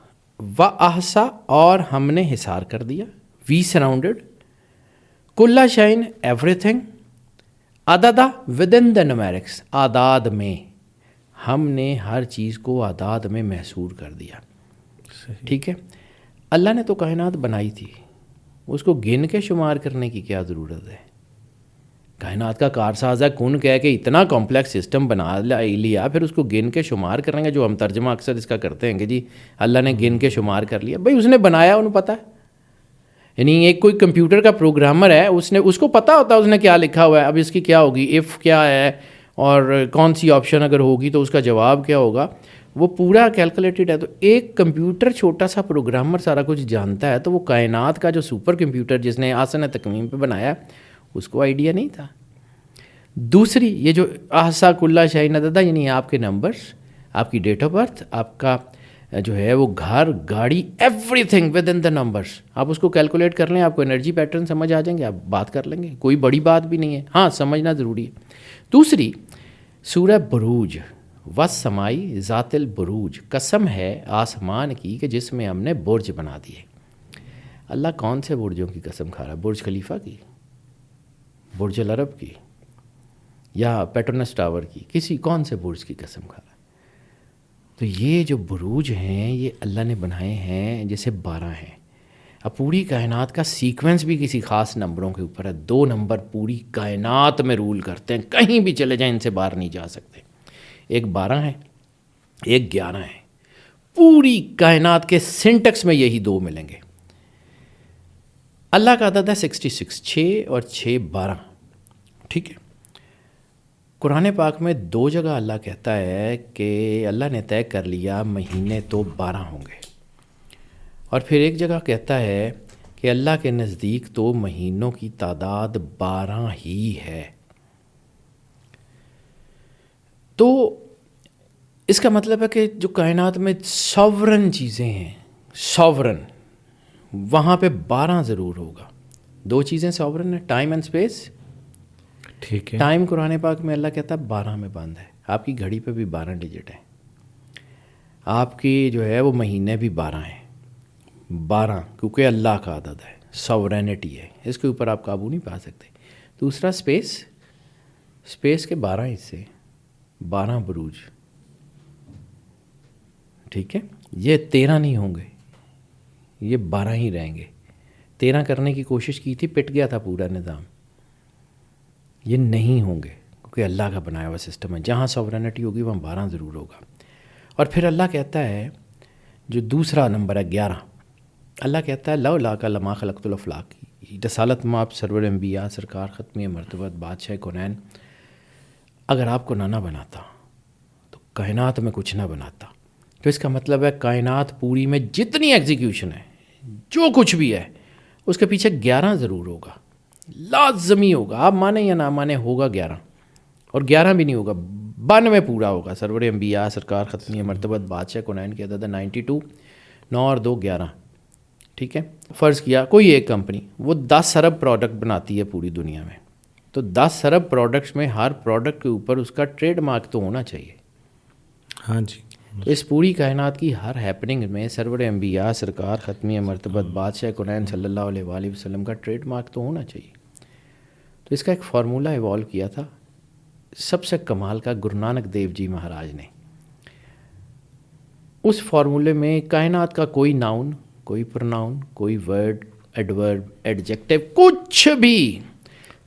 وَأَحْصَى, اور ہم نے حصار کر دیا, وی سراؤنڈڈ, كُلَّ شَيْءٍ ایوری تھنگ, عَدَدًا ودن دا نومیرکس, اعداد میں, ہم نے ہر چیز کو اعداد میں محصور کر دیا. ٹھیک ہے. اللہ نے تو کائنات بنائی تھی, اس کو گن کے شمار کرنے کی کیا ضرورت ہے؟ کائنات کا کارساز ہے, کن کہہ کے اتنا کمپلیکس سسٹم بنا لیا, پھر اس کو گن کے شمار کریں گے, جو ہم ترجمہ اکثر اس کا کرتے ہیں کہ جی اللہ نے گن کے شمار کر لیا. بھائی اس نے بنایا, انہوں پتہ ہے. یعنی ایک کوئی کمپیوٹر کا پروگرامر ہے, اس کو پتہ ہوتا ہے اس نے کیا لکھا ہوا ہے, اب اس کی کیا ہوگی, ایف کیا ہے, اور کون سی آپشن اگر ہوگی تو اس کا جواب کیا ہوگا, وہ پورا کیلکولیٹڈ ہے. تو ایک کمپیوٹر چھوٹا سا پروگرامر سارا کچھ جانتا ہے, تو وہ کائنات کا جو سپر کمپیوٹر جس نے آسن تکوین پہ بنایا, اس کو آئیڈیا نہیں تھا. دوسری, یہ جو احصیٰ کل شیء عددا, یعنی آپ کے نمبرز, آپ کی ڈیٹ آف برتھ, آپ کا جو ہے وہ گھر, گاڑی, every thing with in the numbers, آپ اس کو کیلکولیٹ کر لیں, آپ کو انرجی پیٹرن سمجھ آ جائیں گے, آپ بات کر لیں گے. کوئی بڑی بات بھی نہیں ہے, ہاں سمجھنا ضروری ہے. دوسری سورہ بروج, والسماء ذات البروج, قسم ہے آسمان کی کہ جس میں ہم نے برج بنا دیے. اللہ کون سے برجوں کی قسم کھا رہا ہے؟ برج خلیفہ کی, برج العرب کی, یا پیٹرونس ٹاور کی, کسی کون سے برج کی قسم کھا رہا ہے؟ تو یہ جو بروج ہیں یہ اللہ نے بنائے ہیں, جیسے 12 ہیں. اب پوری کائنات کا سیکوینس بھی کسی خاص نمبروں کے اوپر ہے. 2 نمبر پوری کائنات میں رول کرتے ہیں, کہیں بھی چلے جائیں ان سے باہر نہیں جا سکتے. ایک 12 ہے, ایک 11 ہے. پوری کائنات کے سنٹیکس میں یہی 2 ملیں گے. اللہ کا عدد ہے 66, 6 اور 6 12. ٹھیک ہے. قرآن پاک میں 2 جگہ اللہ کہتا ہے کہ اللہ نے طے کر لیا مہینے تو 12 ہوں گے, اور پھر ایک جگہ کہتا ہے کہ اللہ کے نزدیک تو مہینوں کی تعداد 12 ہی ہے. تو اس کا مطلب ہے کہ جو کائنات میں ساورن چیزیں ہیں, ساورن, وہاں پہ 12 ضرور ہوگا. 2 چیزیں ساورن ہیں, ٹائم اینڈ اسپیس. ٹھیک ہے. ٹائم قرآن پاک میں اللہ کہتا ہے 12 میں بند ہے. آپ کی گھڑی پہ بھی 12 ڈیجٹ ہیں, آپ کی جو ہے وہ مہینے بھی 12 ہیں. 12 کیونکہ اللہ کا عدد ہے, ساورینٹی ہے, اس کے اوپر آپ قابو نہیں پا سکتے. دوسرا اسپیس, اسپیس کے 12 حصے, 12 بروج. ٹھیک ہے. یہ 13 نہیں ہوں گے, یہ 12 ہی رہیں گے. 13 کرنے کی کوشش کی تھی, پٹ گیا تھا پورا نظام. یہ نہیں ہوں گے کیونکہ اللہ کا بنایا ہوا سسٹم ہے. جہاں ساورینٹی ہوگی وہاں 12 ضرور ہوگا. اور پھر اللہ کہتا ہے, جو دوسرا نمبر ہے 11, اللہ کہتا ہے لو لاک لما خلقت الافلاق, رسالت مآب سرور انبیاء سرکار ختمی مرتبت بادشاہ کونین, اگر آپ کو نہ بناتا تو کائنات میں کچھ نہ بناتا. تو اس کا مطلب ہے کائنات پوری میں جتنی ایگزیکیوشن ہے, جو کچھ بھی ہے, اس کے پیچھے 11 ضرور ہوگا, لازمی ہوگا. آپ مانیں یا نہ مانیں, ہوگا 11. اور 11 بھی نہیں ہوگا, 92 پورا ہوگا. سرور انبیاء سرکار ختمی مرتبت بادشاہ کونین کی عدد 92, 9 اور 2 11. ٹھیک ہے. فرض کیا کوئی ایک کمپنی وہ 10 ارب پروڈکٹ بناتی ہے پوری دنیا میں, تو 10 ارب پروڈکٹس میں ہر پروڈکٹ کے اوپر اس کا ٹریڈ مارک تو ہونا چاہیے. ہاں جی. تو اس پوری کائنات کی ہر ہیپننگ میں سرور انبیاء سرکار ختمی مرتبت بادشاہ کونین صلی اللہ علیہ وآلہ وسلم کا ٹریڈ مارک تو ہونا چاہیے. تو اس کا ایک فارمولہ ایوالو کیا تھا سب سے کمال کا گرو نانک دیو جی مہاراج نے. اس فارمولے میں کائنات کا کوئی ناؤن, کوئی پرناؤن, کوئی ورڈ ایڈورب, ایڈجیکٹو, کچھ بھی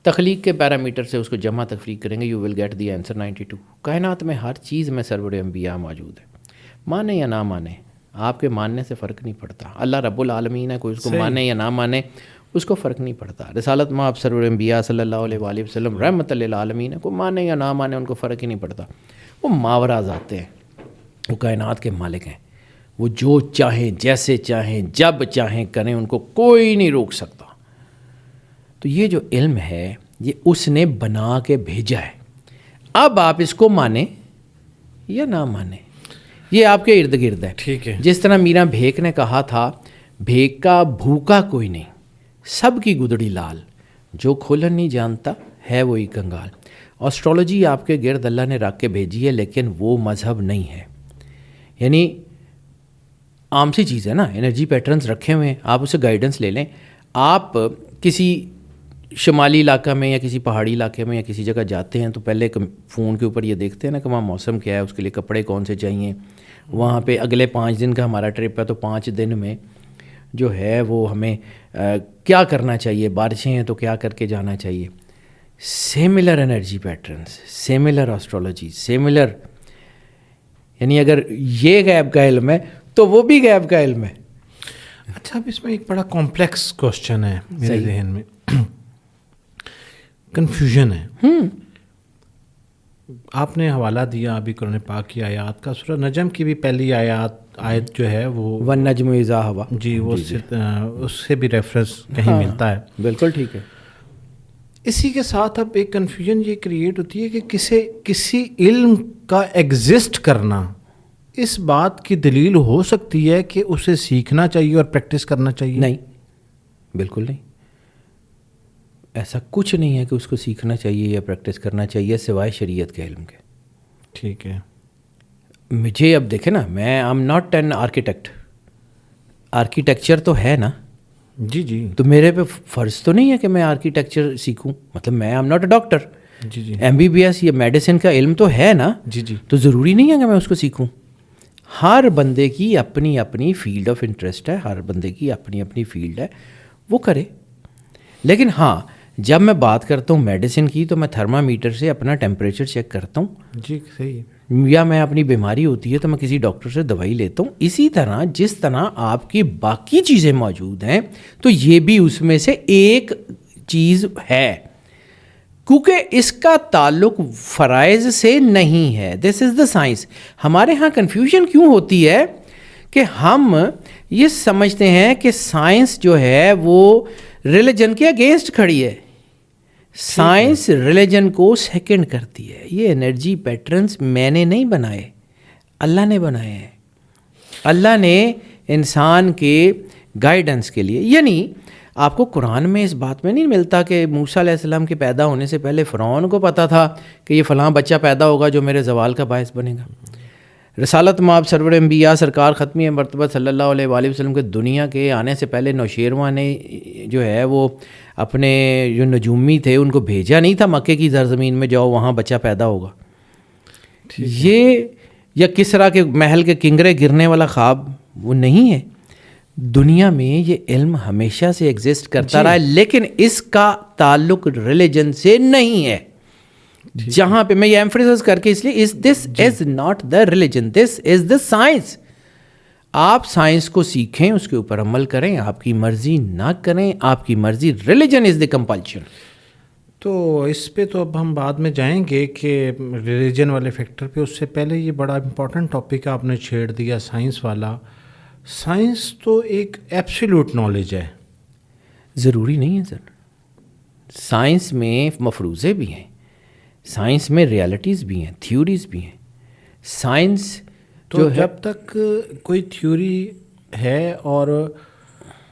تخلیق کے پیرامیٹر سے اس کو جمع تفریق کریں گے, you will get the answer 92. کائنات میں ہر چیز میں سرور انبیاء موجود ہے, مانے یا نہ مانے, آپ کے ماننے سے فرق نہیں پڑتا. اللہ رب العالمین ہے, کوئی اس کو مانے یا نہ مانے اس کو فرق نہیں پڑتا. رسالت مآب سرور انبیاء صلی اللہ علیہ وآلہ وسلم رحمۃ للعالمین ہے, کوئی مانے یا نہ مانے ان کو فرق ہی نہیں پڑتا. وہ ماورا ذات ہیں, وہ کائنات کے مالک ہیں, وہ جو چاہیں جیسے چاہیں جب چاہیں کریں, ان کو کوئی نہیں روک سکتا. تو یہ جو علم ہے یہ اس نے بنا کے بھیجا ہے. اب آپ اس کو مانیں یا نہ مانیں, یہ آپ کے ارد گرد ہے. ٹھیک ہے. جس طرح میرا بھیک نے کہا تھا, بھیک کا بھوکا کوئی نہیں, سب کی گدڑی لال, جو کھولن نہیں جانتا ہے وہی کنگال. اسٹرالوجی آپ کے گرد اللہ نے رکھ کے بھیجی ہے, لیکن وہ مذہب نہیں ہے. یعنی عام سی چیز ہے نا, انرجی پیٹرنز رکھے ہوئے ہیں, آپ اسے گائیڈنس لے لیں. آپ کسی شمالی علاقہ میں یا کسی پہاڑی علاقے میں یا کسی جگہ جاتے ہیں تو پہلے فون کے اوپر یہ دیکھتے ہیں نا کہ وہاں موسم کیا ہے, اس کے لیے کپڑے کون سے چاہیے. وہاں پہ اگلے 5 دن کا ہمارا ٹرپ ہے, تو 5 دن میں جو ہے وہ ہمیں کیا کرنا چاہیے, بارشیں ہیں تو کیا کر کے جانا چاہیے. Similar energy patterns, similar astrology, similar, یعنی اگر یہ غیب کا علم ہے تو وہ بھی غیب کا علم ہے. اچھا, اب اس میں ایک بڑا کمپلیکس کوشچن ہے میرے ذہن میں, کنفیوژن ہے. آپ نے حوالہ دیا ابھی قرآن پاک کی آیات کا, سورہ نجم کی بھی پہلی آیت جو ہے وہ والنجم اذا ہوا, جی وہ اس سے بھی ریفرنس کہیں ملتا ہے. بالکل ٹھیک ہے. اسی کے ساتھ اب ایک کنفیوژن یہ کریٹ ہوتی ہے کہ کسی علم کا ایگزسٹ کرنا اس بات کی دلیل ہو سکتی ہے کہ اسے سیکھنا چاہیے اور پریکٹس کرنا چاہیے. نہیں, بالکل نہیں. ایسا کچھ نہیں ہے کہ اس کو سیکھنا چاہیے یا پریکٹس کرنا چاہیے سوائے شریعت کے علم کے. ٹھیک ہے. مجھے اب دیکھیں نا, میں I'm not an architect, architecture تو ہے نا, جی جی, تو میرے پہ فرض تو نہیں ہے کہ میں آرکیٹیکچر سیکھوں. مطلب میں ایم ناٹ اے ڈاکٹر, جی جی, MBBS یا میڈیسن کا علم تو ہے نا, جی جی, تو ضروری نہیں ہے کہ میں اس کو سیکھوں. ہر بندے کی اپنی اپنی فیلڈ آف انٹرسٹ ہے, ہر بندے کی اپنی اپنی فیلڈ ہے, وہ کرے. لیکن ہاں, جب میں بات کرتا ہوں میڈیسن کی تو میں تھرمامیٹر سے اپنا ٹیمپریچر چیک کرتا ہوں. جی صحیح. یا میں اپنی بیماری ہوتی ہے تو میں کسی ڈاکٹر سے دوائی لیتا ہوں. اسی طرح جس طرح آپ کی باقی چیزیں موجود ہیں تو یہ بھی اس میں سے ایک چیز ہے, کیونکہ اس کا تعلق فرائض سے نہیں ہے. دس از دا سائنس. ہمارے ہاں کنفیوژن کیوں ہوتی ہے کہ ہم یہ سمجھتے ہیں کہ سائنس جو ہے وہ ریلیجن کے اگینسٹ کھڑی ہے. سائنس ریلیجن کو سیکنڈ کرتی ہے. یہ انرجی پیٹرنز میں نے نہیں بنائے, اللہ نے بنائے ہیں. اللہ نے انسان کے گائیڈنس کے لیے, یعنی آپ کو قرآن میں اس بات میں نہیں ملتا کہ موسیٰ علیہ السلام کے پیدا ہونے سے پہلے فرعون کو پتہ تھا کہ یہ فلاں بچہ پیدا ہوگا جو میرے زوال کا باعث بنے گا. رسالت مآب سرور انبیاء سرکار ختمی مرتبہ صلی اللہ علیہ وآلہ وسلم کے دنیا کے آنے سے پہلے نوشیروان نے جو ہے وہ اپنے جو نجومی تھے ان کو بھیجا نہیں تھا مکے کی زرزمین میں جاؤ وہاں بچہ پیدا ہوگا. یہ یا کسرا کے محل کے کنگرے گرنے والا خواب وہ نہیں ہے. دنیا میں یہ علم ہمیشہ سے ایگزسٹ کرتا رہا ہے, لیکن اس کا تعلق ریلیجن سے نہیں ہے. جہاں پہ میں یہ ایمفسائز کر کے اس لیے this is not the religion, this is the science. آپ سائنس کو سیکھیں, اس کے اوپر عمل کریں, آپ کی مرضی نہ کریں, آپ کی مرضی. Religion is the compulsion. تو اس پہ تو اب ہم بعد میں جائیں گے کہ ریلیجن والے فیکٹر پہ. اس سے پہلے یہ بڑا امپورٹنٹ ٹاپک آپ نے چھیڑ دیا, سائنس والا. سائنس تو ایک ایبسلیوٹ نالج ہے. ضروری نہیں ہے سر. سائنس میں مفروضے بھی ہیں, سائنس میں ریالٹیز بھی ہیں, تھیوریز بھی ہیں. سائنس تو جب تک کوئی تھیوری ہے اور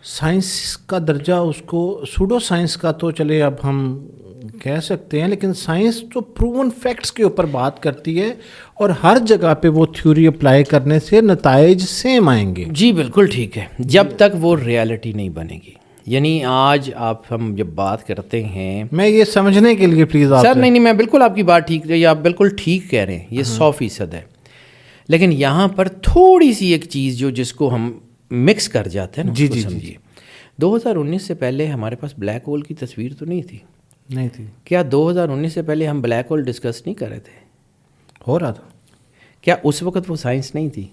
سائنس کا درجہ اس کو سوڈو سائنس کا تو چلے اب ہم کہہ سکتے ہیں, لیکن سائنس تو پروون فیکٹس کے اوپر بات کرتی ہے اور ہر جگہ پہ وہ تھیوری اپلائی کرنے سے نتائج سیم آئیں گے. جی بالکل ٹھیک ہے, جب تک وہ ریالٹی نہیں بنے گی. یعنی آج ہم جب بات کرتے ہیں, میں یہ سمجھنے کے لیے پلیز آپ سر نہیں میں بالکل آپ کی بات ٹھیک ہے, آپ بالکل ٹھیک کہہ رہے ہیں, یہ 100% ہے. لیکن یہاں پر تھوڑی سی ایک چیز جس کو ہم مکس کر جاتے ہیں نا, جی جی جی, 2019 سے پہلے ہمارے پاس بلیک ہول کی تصویر تو نہیں تھی. نہیں تھی. کیا 2019 سے پہلے ہم بلیک ہول ڈسکس نہیں کر رہے تھے؟ ہو رہا تھا. کیا اس وقت وہ سائنس نہیں تھی؟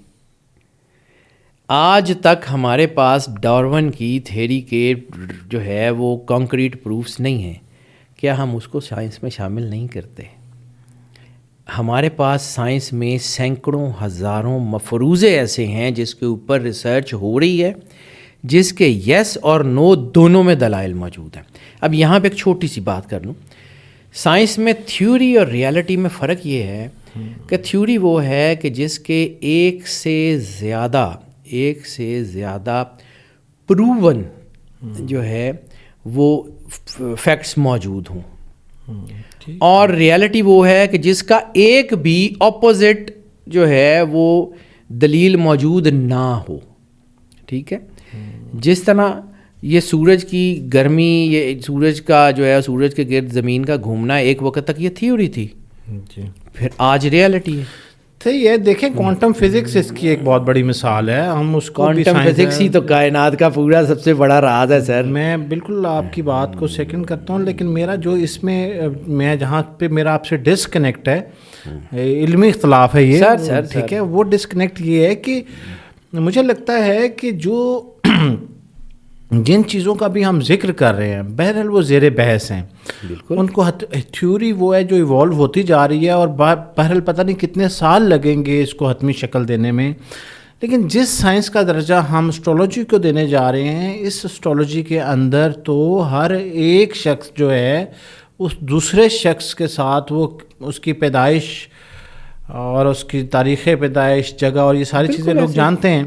آج تک ہمارے پاس ڈارون کی تھیری کے جو ہے وہ کانکریٹ پروفس نہیں ہیں. کیا ہم اس کو سائنس میں شامل نہیں کرتے؟ ہمارے پاس سائنس میں سینکڑوں ہزاروں مفروضے ایسے ہیں جس کے اوپر ریسرچ ہو رہی ہے، جس کے یس اور نو دونوں میں دلائل موجود ہیں. اب یہاں پہ ایک چھوٹی سی بات کر لوں. سائنس میں تھیوری اور ریالٹی میں فرق یہ ہے کہ تھیوری وہ ہے کہ جس کے ایک سے زیادہ پروون جو ہے وہ فیکٹس موجود ہوں، اور ریالٹی وہ ہے کہ جس کا ایک بھی اپوزٹ جو ہے وہ دلیل موجود نہ ہو. ٹھیک ہے. جس طرح یہ سورج کی گرمی، یہ سورج کا جو ہے سورج کے گرد زمین کا گھومنا ایک وقت تک یہ تھیوری تھی، پھر آج ریالٹی ہے. صحیح ہے. دیکھیں کوانٹم فزکس اس کی ایک بہت بڑی مثال ہے. ہم اس کو کوانٹم فزکس ہی تو کائنات کا پورا سب سے بڑا راز ہے سر. میں بالکل آپ کی بات کو سیکنڈ کرتا ہوں، لیکن میرا جو اس میں جہاں پہ میرا آپ سے ڈسکنیکٹ ہے، علمی اختلاف ہے یہ سر ٹھیک ہے. وہ ڈسکنیکٹ یہ ہے کہ مجھے لگتا ہے کہ جن چیزوں کا بھی ہم ذکر کر رہے ہیں بہرحال وہ زیر بحث ہیں. بالکل. ان کو تھیوری وہ ہے جو ایوالو ہوتی جا رہی ہے، اور بہرحال پتہ نہیں کتنے سال لگیں گے اس کو حتمی شکل دینے میں. لیکن جس سائنس کا درجہ ہم اسٹرالوجی کو دینے جا رہے ہیں، اس اسٹرالوجی کے اندر تو ہر ایک شخص جو ہے اس دوسرے شخص کے ساتھ وہ اس کی پیدائش اور اس کی تاریخ پیدائش، جگہ اور یہ ساری چیزیں لوگ جانتے ہیں،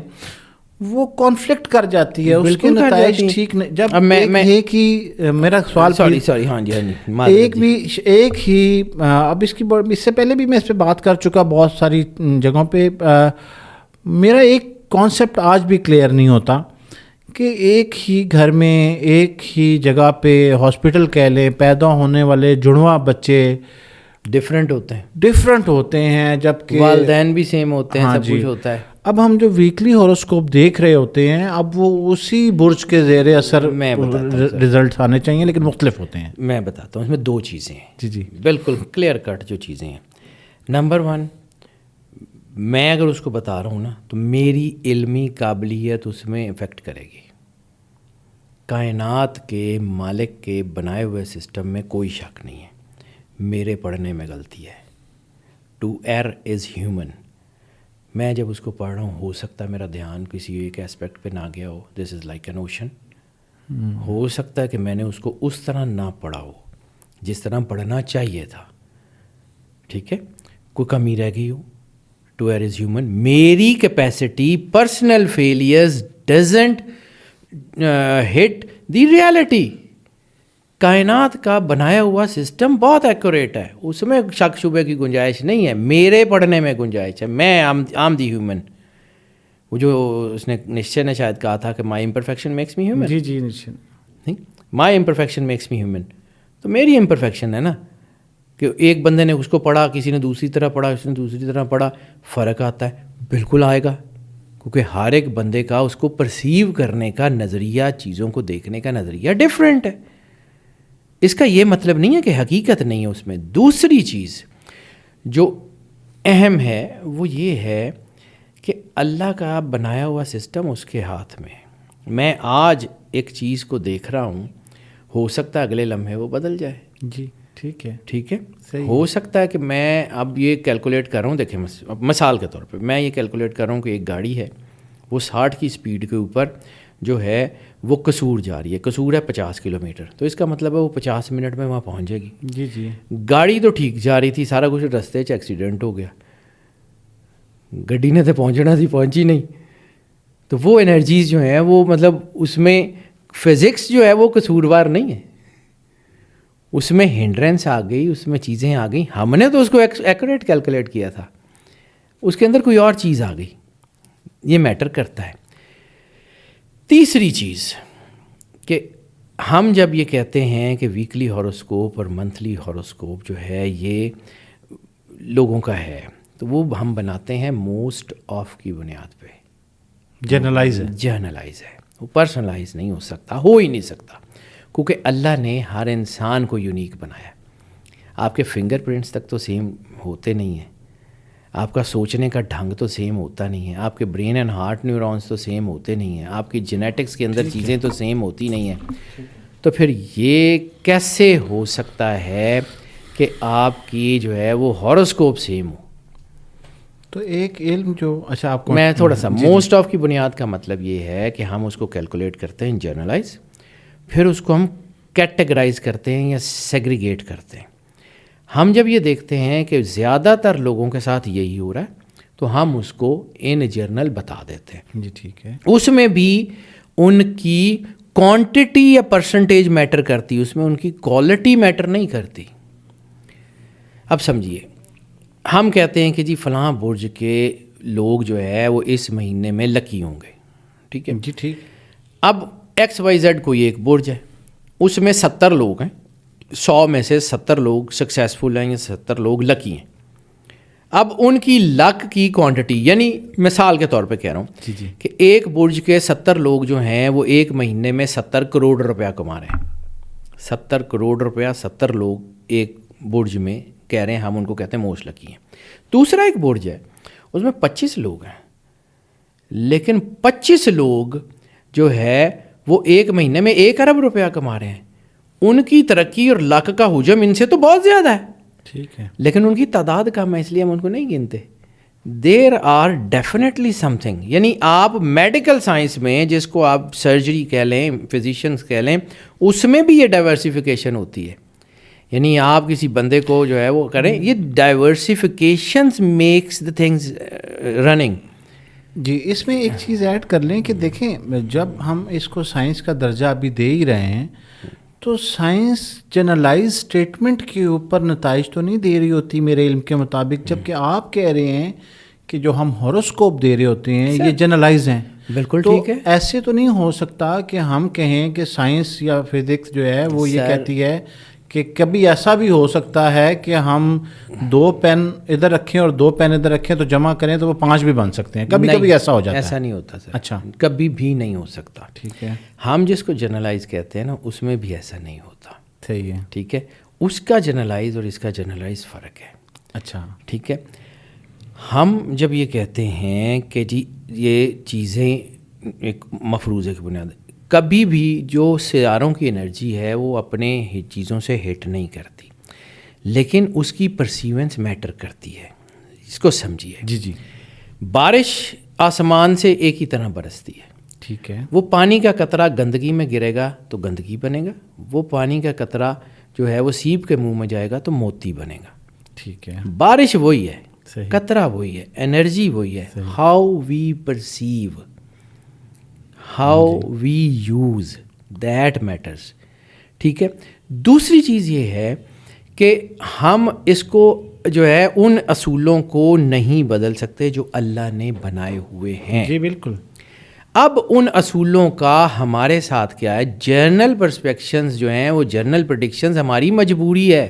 وہ کانفلکٹ کر جاتی ہے. اس کے نتائج ٹھیک نہیں. جب ایک ہی میرا سوال ایک ہی اب اس سے پہلے بھی میں اس پہ بات کر چکا بہت ساری جگہوں پہ. میرا ایک کانسیپٹ آج بھی کلیئر نہیں ہوتا کہ ایک ہی گھر میں ایک ہی جگہ پہ ہاسپٹل کہہ لیں، پیدا ہونے والے جڑواں بچے ڈفرینٹ ہوتے ہیں جبکہ والدین بھی سیم ہوتے ہیں. سب کچھ ہوتا ہے. اب ہم جو ویکلی ہاروسکوپ دیکھ رہے ہوتے ہیں، اب وہ اسی برج کے زیر اثر رزلٹس آنے چاہیے، لیکن مختلف ہوتے ہیں. میں بتاتا ہوں. اس میں دو چیزیں ہیں. جی بالکل کلیئر کٹ جو چیزیں ہیں. نمبر 1، میں اگر اس کو بتا رہا ہوں نا تو میری علمی قابلیت اس میں افیکٹ کرے گی. کائنات کے مالک کے بنائے ہوئے سسٹم میں کوئی شک نہیں ہے. میرے پڑھنے میں غلطی ہے. To err is human. میں جب اس کو پڑھ رہا ہوں، ہو سکتا ہے میرا دھیان کسی ایک ایسپیکٹ پہ نہ گیا ہو. دس از لائک این اوشن. ہو سکتا ہے کہ میں نے اس کو اس طرح نہ پڑھا ہو جس طرح پڑھنا چاہیے تھا. ٹھیک ہے. کوئی کمی رہ گئی ہو. To err is human. میری capacity personal failures doesn't hit the reality. کائنات کا بنایا ہوا سسٹم بہت ایکوریٹ ہے، اس میں شک شبے کی گنجائش نہیں ہے. میرے پڑھنے میں گنجائش ہے. میں آم دی ہیومن. وہ جو اس نے نشچے نے شاید کہا تھا کہ مائی امپرفیکشن میکس می ہیومن. جی نہیں، مائی امپرفیکشن میکس می ہیومن. تو میری امپرفیکشن ہے نا کہ ایک بندے نے اس کو پڑھا، کسی نے دوسری طرح پڑھا، کسی نے دوسری طرح پڑھا. فرق آتا ہے، بالکل آئے گا، کیونکہ ہر ایک بندے کا اس کو پرسیو کرنے کا نظریہ، چیزوں کو دیکھنے کا نظریہ ڈفرینٹ ہے. اس کا یہ مطلب نہیں ہے کہ حقیقت نہیں ہے اس میں. دوسری چیز جو اہم ہے وہ یہ ہے کہ اللہ کا بنایا ہوا سسٹم اس کے ہاتھ میں. میں آج ایک چیز کو دیکھ رہا ہوں، ہو سکتا ہے اگلے لمحے وہ بدل جائے. جی ٹھیک ہے. ٹھیک ہے. ہو سکتا ہے کہ میں اب یہ کیلکولیٹ کر رہا ہوں. دیکھیں مثال کے طور پہ میں یہ کیلکولیٹ کر رہا ہوں کہ ایک گاڑی ہے، وہ 60 کی سپیڈ کے اوپر جو ہے وہ قصور جا رہی ہے. قصور ہے 50 کلومیٹر. تو اس کا مطلب ہے وہ 50 منٹ میں وہاں پہنچ جائے گی. جی گاڑی تو ٹھیک جا رہی تھی، سارا کچھ، رستے 'چ ایکسیڈنٹ ہو گیا. گڈی نے تو پہنچنا تھی، پہنچی نہیں. تو وہ انرجیز جو ہیں وہ مطلب اس میں فزکس جو ہے وہ قصوروار نہیں ہے. اس میں ہنڈرنس آ گئی، اس میں چیزیں آ گئیں. ہم نے تو اس کو ایکوریٹ کیلکولیٹ کیا تھا، اس کے اندر کوئی اور چیز آ گئی. یہ میٹر کرتا ہے. تیسری چیز کہ ہم جب یہ کہتے ہیں کہ ویکلی ہاروسکوپ اور منتھلی ہاروسکوپ جو ہے یہ لوگوں کا ہے، تو وہ ہم بناتے ہیں موسٹ آف کی بنیاد پہ. جرنلائز ہے. وہ پرسنلائز نہیں ہو سکتا، ہو ہی نہیں سکتا، کیونکہ اللہ نے ہر انسان کو یونیک بنایا ہے. آپ کے فنگر پرنٹس تک تو سیم ہوتے نہیں ہیں، آپ کا سوچنے کا ڈھنگ تو سیم ہوتا نہیں ہے، آپ کے برین اینڈ ہارٹ نیورونس تو سیم ہوتے نہیں ہیں، آپ کی جینیٹکس کے اندر چیزیں تو سیم ہوتی نہیں ہیں. تو پھر یہ کیسے ہو سکتا ہے کہ آپ کی جو ہے وہ ہاروسکوپ سیم ہو؟ تو ایک علم جو اچھا آپ کو میں تھوڑا سا موسٹ آف کی بنیاد کا مطلب یہ ہے کہ ہم اس کو کیلکولیٹ کرتے ہیں جرنلائز، پھر اس کو ہم کیٹیگرائز کرتے ہیں یا سیگریگیٹ کرتے ہیں. ہم جب یہ دیکھتے ہیں کہ زیادہ تر لوگوں کے ساتھ یہی ہو رہا ہے تو ہم اس کو ان جرنل بتا دیتے ہیں. جی ٹھیک ہے. اس میں بھی ان کی کوانٹٹی یا پرسنٹیج میٹر کرتی، اس میں ان کی کوالٹی میٹر نہیں کرتی. اب سمجھیے، ہم کہتے ہیں کہ جی فلاں برج کے لوگ جو ہے وہ اس مہینے میں لکی ہوں گے، ٹھیک ہے جی ٹھیک. اب ایکس وائی زیڈ کوئی ایک برج ہے، اس میں 70 لوگ ہیں، 100 میں سے 70 لوگ سکسیزفل ہیں یا 70 لوگ لکی ہیں. اب ان کی لک کی کوانٹٹی، یعنی مثال کے طور پہ کہہ رہا ہوں جی کہ ایک برج کے 70 لوگ جو ہیں وہ ایک مہینے میں 70 کروڑ روپیہ کما رہے ہیں. 70 کروڑ روپیہ 70 لوگ ایک برج میں کہہ رہے ہیں، ہم ان کو کہتے ہیں موسٹ لکی ہیں. دوسرا ایک برج ہے، اس میں 25 لوگ ہیں، لیکن 25 لوگ جو ہے وہ ایک مہینے میں 1 ارب روپیہ کما رہے ہیں. ان کی ترقی اور لک کا حجم ان سے تو بہت زیادہ ہے، ٹھیک ہے، لیکن ان کی تعداد کم ہے، اس لیے ہم ان کو نہیں گنتے. There are definitely something. یعنی آپ میڈیکل سائنس میں جس کو آپ سرجری کہہ لیں، فزیشینس کہہ لیں، اس میں بھی یہ ڈائیورسیفیکیشن ہوتی ہے. یعنی آپ کسی بندے کو جو ہے وہ کریں، یہ ڈائیورسیفیکیشنز میکس دا تھنگز رننگ. جی اس میں ایک چیز ایڈ کر لیں کہ دیکھیں، جب ہم اس کو سائنس کا درجہ ابھی دے ہی رہے ہیں تو سائنس جنرلائز اسٹیٹمنٹ کے اوپر نتائج تو نہیں دے رہی ہوتی میرے علم کے مطابق، جبکہ آپ کہہ رہے ہیں کہ جو ہم ہاروسکوپ دے رہے ہوتے ہیں یہ جنرلائز ہیں. بالکل تو ٹھیک ہے. ایسے تو نہیں ہو سکتا کہ ہم کہیں کہ سائنس یا فزکس جو ہے وہ یہ کہتی ہے کہ کبھی ایسا بھی ہو سکتا ہے کہ ہم 2 پین ادھر رکھیں اور 2 پین ادھر رکھیں تو جمع کریں تو وہ 5 بھی بن سکتے ہیں. کبھی کبھی ایسا ہو جاتا ہے. ایسا نہیں ہوتا سر. اچھا، کبھی بھی نہیں ہو سکتا. ٹھیک ہے. ہم جس کو جنرلائز کہتے ہیں نا، اس میں بھی ایسا نہیں ہوتا. صحیح ہے. ٹھیک ہے. اس کا جنرلائز اور اس کا جنرلائز فرق ہے. اچھا ٹھیک ہے. ہم جب یہ کہتے ہیں کہ جی یہ چیزیں ایک مفروضے کی بنیاد، کبھی بھی جو سیاروں کی انرجی ہے وہ اپنے چیزوں سے ہٹ نہیں کرتی، لیکن اس کی پرسیوینس میٹر کرتی ہے. اس کو سمجھیے. جی جی بارش آسمان سے ایک ہی طرح برستی ہے. ٹھیک ہے. وہ پانی کا قطرہ گندگی میں گرے گا تو گندگی بنے گا، وہ پانی کا قطرہ جو ہے وہ سیپ کے منہ میں جائے گا تو موتی بنے گا. ٹھیک ہے. بارش وہی ہے، صحیح. قطرہ وہی ہے، انرجی وہی ہے. How we perceive, how we use, that matters. ٹھیک ہے. دوسری چیز یہ ہے کہ ہم اس کو جو ہے ان اصولوں کو نہیں بدل سکتے جو اللہ نے بنائے ہوئے ہیں. جی بالکل. اب ان اصولوں کا ہمارے ساتھ کیا ہے؟ جرنل پرسپیکشنز جو ہیں وہ جرنل پریڈکشنز ہماری مجبوری ہے.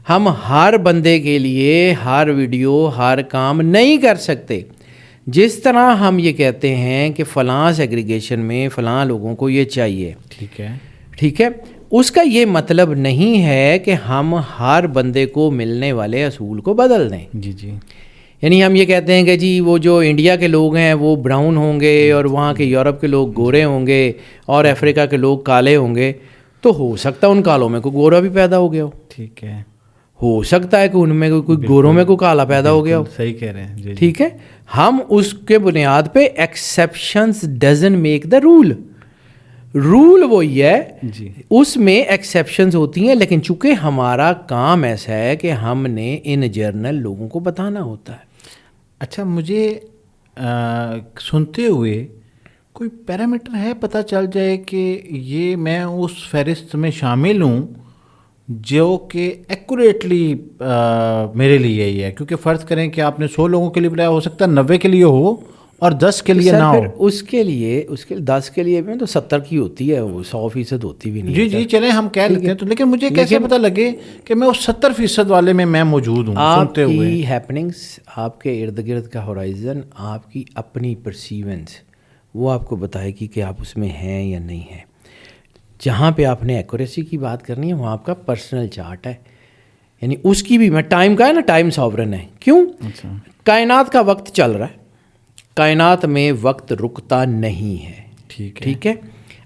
ہم ہر بندے کے لیے ہر ویڈیو ہر کام نہیں کر سکتے. جس طرح ہم یہ کہتے ہیں کہ فلاں سیگریگیشن میں فلاں لوگوں کو یہ چاہیے، ٹھیک ہے. ٹھیک ہے، اس کا یہ مطلب نہیں ہے کہ ہم ہر بندے کو ملنے والے اصول کو بدل دیں. جی جی. یعنی ہم یہ کہتے ہیں کہ جی وہ جو انڈیا کے لوگ ہیں وہ براؤن ہوں گے اور وہاں کے یورپ کے لوگ گورے ہوں گے اور افریقہ کے لوگ کالے ہوں گے، تو ہو سکتا ہے ان کالوں میں کوئی گورا بھی پیدا ہو گیا ہو. ٹھیک ہے. ہو سکتا ہے کہ ان میں کوئی گوروں میں کوئی کالا پیدا ہو گیا ہو. صحیح کہہ رہے ہیں. جی ٹھیک ہے. ہم اس کے بنیاد پہ exceptions doesn't make the rule. Rule وہی ہے، جی. اس میں ایکسیپشنز ہوتی ہیں، لیکن چونکہ ہمارا کام ایسا ہے کہ ہم نے ان جرنل لوگوں کو بتانا ہوتا ہے. اچھا، مجھے سنتے ہوئے کوئی پیرامیٹر ہے پتہ چل جائے کہ یہ میں اس فہرست میں شامل ہوں جو کہ ایکوریٹلی میرے لیے ہی ہے؟ کیونکہ فرض کریں کہ آپ نے 100 لوگوں کے لیے بلایا، ہو سکتا ہے 90 کے لیے ہو اور 10 کے لیے نہ ہو. اس کے لیے 10 کے لیے بھی تو 70 کی ہوتی ہے، وہ 100% ہوتی بھی نہیں. جی جی چلیں ہم کہہ لیتے ہیں تو، لیکن مجھے کیسے پتہ لگے کہ میں اس 70% والے میں موجود ہوں؟ سنتے ہوئے آپ کی ہیپننگس، آپ کے ارد گرد کا ہورائزن، آپ کی اپنی پرسیونس، وہ آپ کو بتائے گی کہ آپ اس میں ہیں یا نہیں ہیں. جہاں پہ آپ نے ایکوریسی کی بات کرنی ہے وہاں آپ کا پرسنل چارٹ ہے, یعنی اس کی بھی, میں ٹائم کا ہے نا, ٹائم ساورن ہے. کیوں؟ کائنات کا وقت چل رہا ہے, کائنات میں وقت رکتا نہیں ہے. ٹھیک ہے.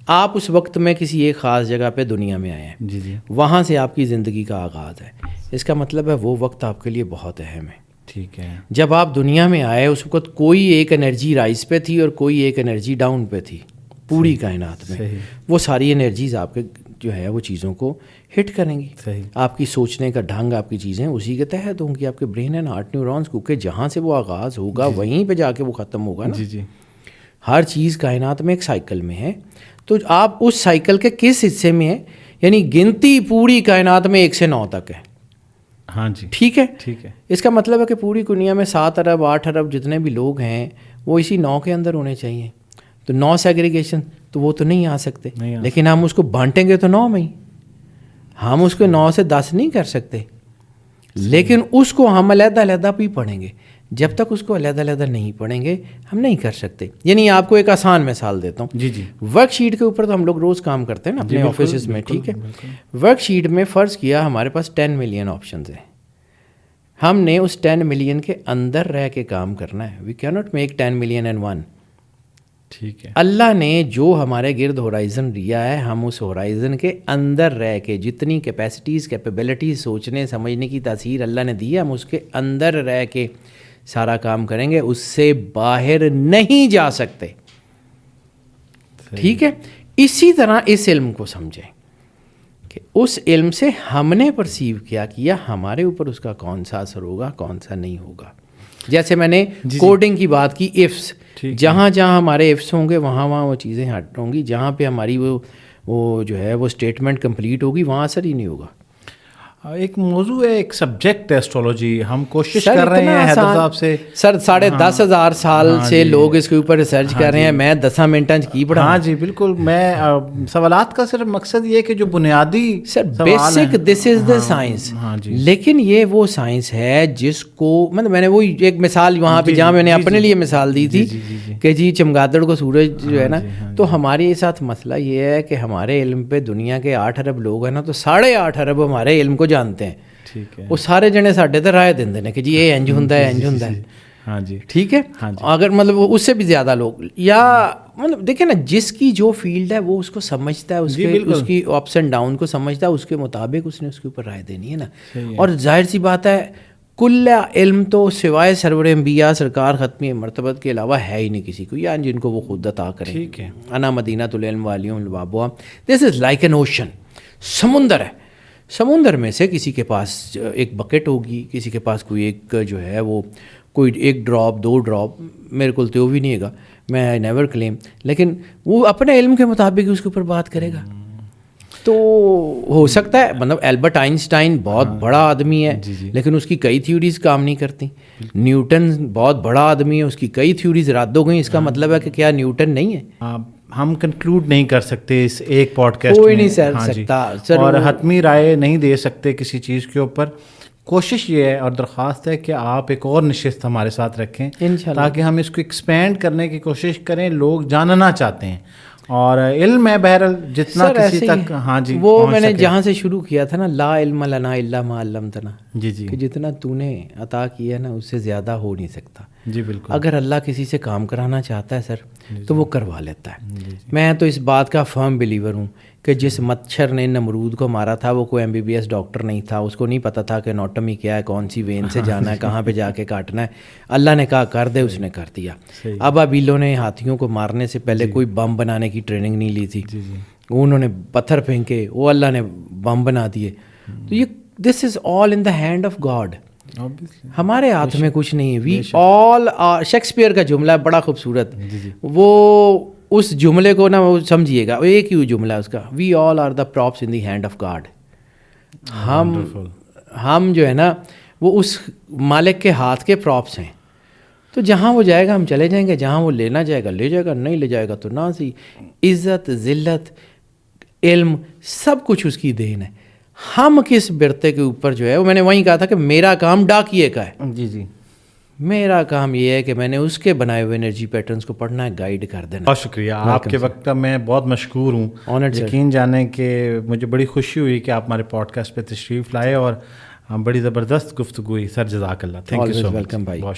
آپ اس وقت میں کسی ایک خاص جگہ پہ دنیا میں آئے ہیں, وہاں سے آپ کی زندگی کا آغاز ہے. اس کا مطلب ہے وہ وقت آپ کے لیے بہت اہم ہے. ٹھیک ہے. جب آپ دنیا میں آئے اس وقت کوئی ایک انرجی رائز پہ تھی اور کوئی ایک انرجی ڈاؤن پہ تھی. پوری کائنات میں وہ ساری انرجیز آپ کے جو ہے وہ چیزوں کو ہٹ کریں گی. آپ کی سوچنے کا ڈھنگ, آپ کی چیزیں اسی کے تحت ہوں گی, آپ کے برین اینڈ ہارٹ نیورونز, کیونکہ جہاں سے وہ آغاز ہوگا وہیں پہ جا کے وہ ختم ہوگا نا. ہر چیز کائنات میں ایک سائیکل میں ہے, تو آپ اس سائیکل کے کس حصے میں ہیں, یعنی گنتی پوری کائنات میں 1 سے 9 تک ہے. ہاں جی. ٹھیک ہے. اس کا مطلب ہے کہ پوری دنیا میں 7 ارب 8 ارب جتنے بھی لوگ ہیں وہ اسی 9 کے اندر ہونے چاہیے. تو 9 سیگریگیشن تو وہ تو نہیں آ سکتے, لیکن ہم اس کو بانٹیں گے تو 9 میں ہی. ہم اس کو 9 سے 10 نہیں کر سکتے, لیکن اس کو ہم علیحدہ علیحدہ بھی پڑھیں گے. جب تک اس کو علیحدہ علیحدہ نہیں پڑھیں گے ہم نہیں کر سکتے. یعنی آپ کو ایک آسان مثال دیتا ہوں. ورک شیٹ کے اوپر تو ہم لوگ روز کام کرتے ہیں نا اپنے آفیسز میں. ٹھیک ہے. ورک شیٹ میں فرض کیا ہمارے پاس 10 ملین آپشنز ہیں, ہم نے اس 10 ملین کے اندر رہ کے کام کرنا ہے. وی کی ناٹ میک 10 ملین اینڈ 1. ٹھیک ہے. اللہ نے جو ہمارے گرد ہورائزن دیا ہے, ہم اس ہورائزن کے اندر رہ کے جتنی کیپیسٹیز کیپیبلٹیز سوچنے سمجھنے کی تاثیر اللہ نے دی ہے, ہم اس کے اندر رہ کے سارا کام کریں گے, اس سے باہر نہیں جا سکتے. ٹھیک ہے. اسی طرح اس علم کو سمجھیں کہ اس علم سے ہم نے پرسیو کیا ہمارے اوپر اس کا کون سا اثر ہوگا کون سا نہیں ہوگا. جیسے میں نے کوڈنگ کی بات کی, ایفس, جہاں جہاں ہمارے ایفس ہوں گے وہاں وہاں وہ چیزیں ہٹ ہوں گی. جہاں پہ ہماری وہ جو ہے وہ اسٹیٹمنٹ کمپلیٹ ہوگی وہاں اثر ہی نہیں ہوگا. ایک موضوع ہے, ایک سبجیکٹ ہے اسٹرالوجی. ہم کوشش کر رہے ہیں حیدر صاحب سے, سر 10,500 سال سے لوگ اس کے اوپر ریسرچ کر رہے ہیں. میں 10 منٹاں کی پڑھا. ہاں جی بالکل. میں سوالات کا صرف مقصد یہ ہے کہ جو بنیادی سر basic this is the science. لیکن یہ وہ سائنس ہے جس کو مطلب میں نے وہ ایک مثال وہاں پہ جہاں میں نے اپنے لیے مثال دی تھی کہ جی چمگادڑ کو سورج جو ہے نا, تو ہمارے ساتھ مسئلہ یہ ہے کہ ہمارے علم پہ دنیا کے 8 ارب لوگ ہیں نا, تو 8.5 ارب ہمارے علم کو جانتے ہیں. وہ سارے جنے ساڈے تے رائے دیندے نے کہ جی یہ انج ہوندا ہے انج ہوندا ہے. ہاں جی ٹھیک ہے. اگر مطلب اس سے بھی زیادہ لوگ, یا مطلب دیکھیں نا, جس کی جو فیلڈ ہے وہ اس کو سمجھتا ہے, اس کی اپس اینڈ ڈاؤن کو سمجھتا ہے, اس کے مطابق اس نے اس کے اوپر رائے دینی ہے نا. اور ظاہر سی بات ہے کل علم تو سوائے سرور انبیاء سرکار ختمی مرتبت کے علاوہ ہے ہی نہیں کسی کو, یا جن کو وہ خود عطا کریں. ٹھیک ہے. انا مدینۃ العلم والیہم البابوا. دس از لائک این اوشن. سمندر ہے, سمندر میں سے کسی کے پاس ایک بکٹ ہوگی, کسی کے پاس کوئی ایک جو ہے وہ کوئی 1 ڈراپ 2 ڈراپ, میرے کو تو بھی نہیں گا, میں آئی نیور کلیم, لیکن وہ اپنے علم کے مطابق اس کے اوپر بات کرے گا. تو ہو سکتا ہے مطلب البرٹ آئنسٹائن بہت بڑا آدمی ہے لیکن اس کی کئی تھیوریز کام نہیں کرتی. نیوٹن بہت بڑا آدمی ہے, اس کی کئی تھیوریز رد ہو گئیں. اس کا مطلب ہے کہ کیا نیوٹن نہیں ہے؟ ہم کنکلوڈ نہیں کر سکتے اس ایک پوڈ کاسٹ کوئی نہیں کر سکتا اور حتمی رائے نہیں دے سکتے کسی چیز کے اوپر. کوشش یہ ہے اور درخواست ہے کہ آپ ایک اور نشست ہمارے ساتھ رکھیں تاکہ ہم اس کو ایکسپینڈ کرنے کی کوشش کریں. لوگ جاننا چاہتے ہیں اور علم ہے بہرحال جتنا کسی تک. ہاں جی, وہ میں نے جہاں سے شروع کیا تھا نا, لا علم لنا الا ما علمتنا. جی جی, کہ جتنا تو نے عطا کیا ہے نا اس سے زیادہ ہو نہیں سکتا. جی بالکل. اگر اللہ کسی سے کام کرانا چاہتا ہے سر تو وہ کروا لیتا ہے. میں تو اس بات کا فرم بلیور ہوں کہ جس مچھر نے نمرود کو مارا تھا وہ کوئی MBBS ڈاکٹر نہیں تھا, اس کو نہیں پتہ تھا کہ اناٹمی کیا ہے, کون سی وین سے جانا ہے, کہاں پہ جا کے کاٹنا ہے. اللہ نے کہا کر دے, اس نے کر دیا. اب ابیلوں نے ہاتھیوں کو مارنے سے پہلے کوئی بم بنانے کی ٹریننگ نہیں لی تھی, انہوں نے پتھر پھینکے, وہ اللہ نے بم بنا دیے. تو یہ دس از آل ان دا ہینڈ آف گاڈ. ہمارے ہاتھ میں کچھ نہیں ہے. وی آل آر, شیکسپیئر کا جملہ ہے بڑا خوبصورت, وہ اس جملے کو نا وہ سمجھیے گا, ایک ہی جملہ ہے اس کا, we all are the props in the hand of god. ہم جو ہے نا وہ اس مالک کے ہاتھ کے پراپس ہیں. تو جہاں وہ جائے گا ہم چلے جائیں گے, جہاں وہ لینا جائے گا لے جائے گا, نہیں لے جائے گا تو نہ سی. عزت ذلت علم سب کچھ اس کی دین ہے. ہم کس برتے کے اوپر جو ہے وہ میں نے وہیں کہا تھا کہ میرا کام ڈاکیے کا ہے. جی جی, میرا کام یہ ہے کہ میں نے اس کے بنائے ہوئے انرجی پیٹرنس کو پڑھنا ہے, گائیڈ کر دینا. بہت شکریہ, آپ کے وقت کا میں بہت مشکور ہوں. Honored, sir. یقین جانیں کہ مجھے بڑی خوشی ہوئی کہ آپ ہمارے پوڈ کاسٹ پہ تشریف لائے اور بڑی زبردست گفتگو ہوئی. سر جزاک اللہ, thank you so much. Welcome بھائی. بہت شکریہ.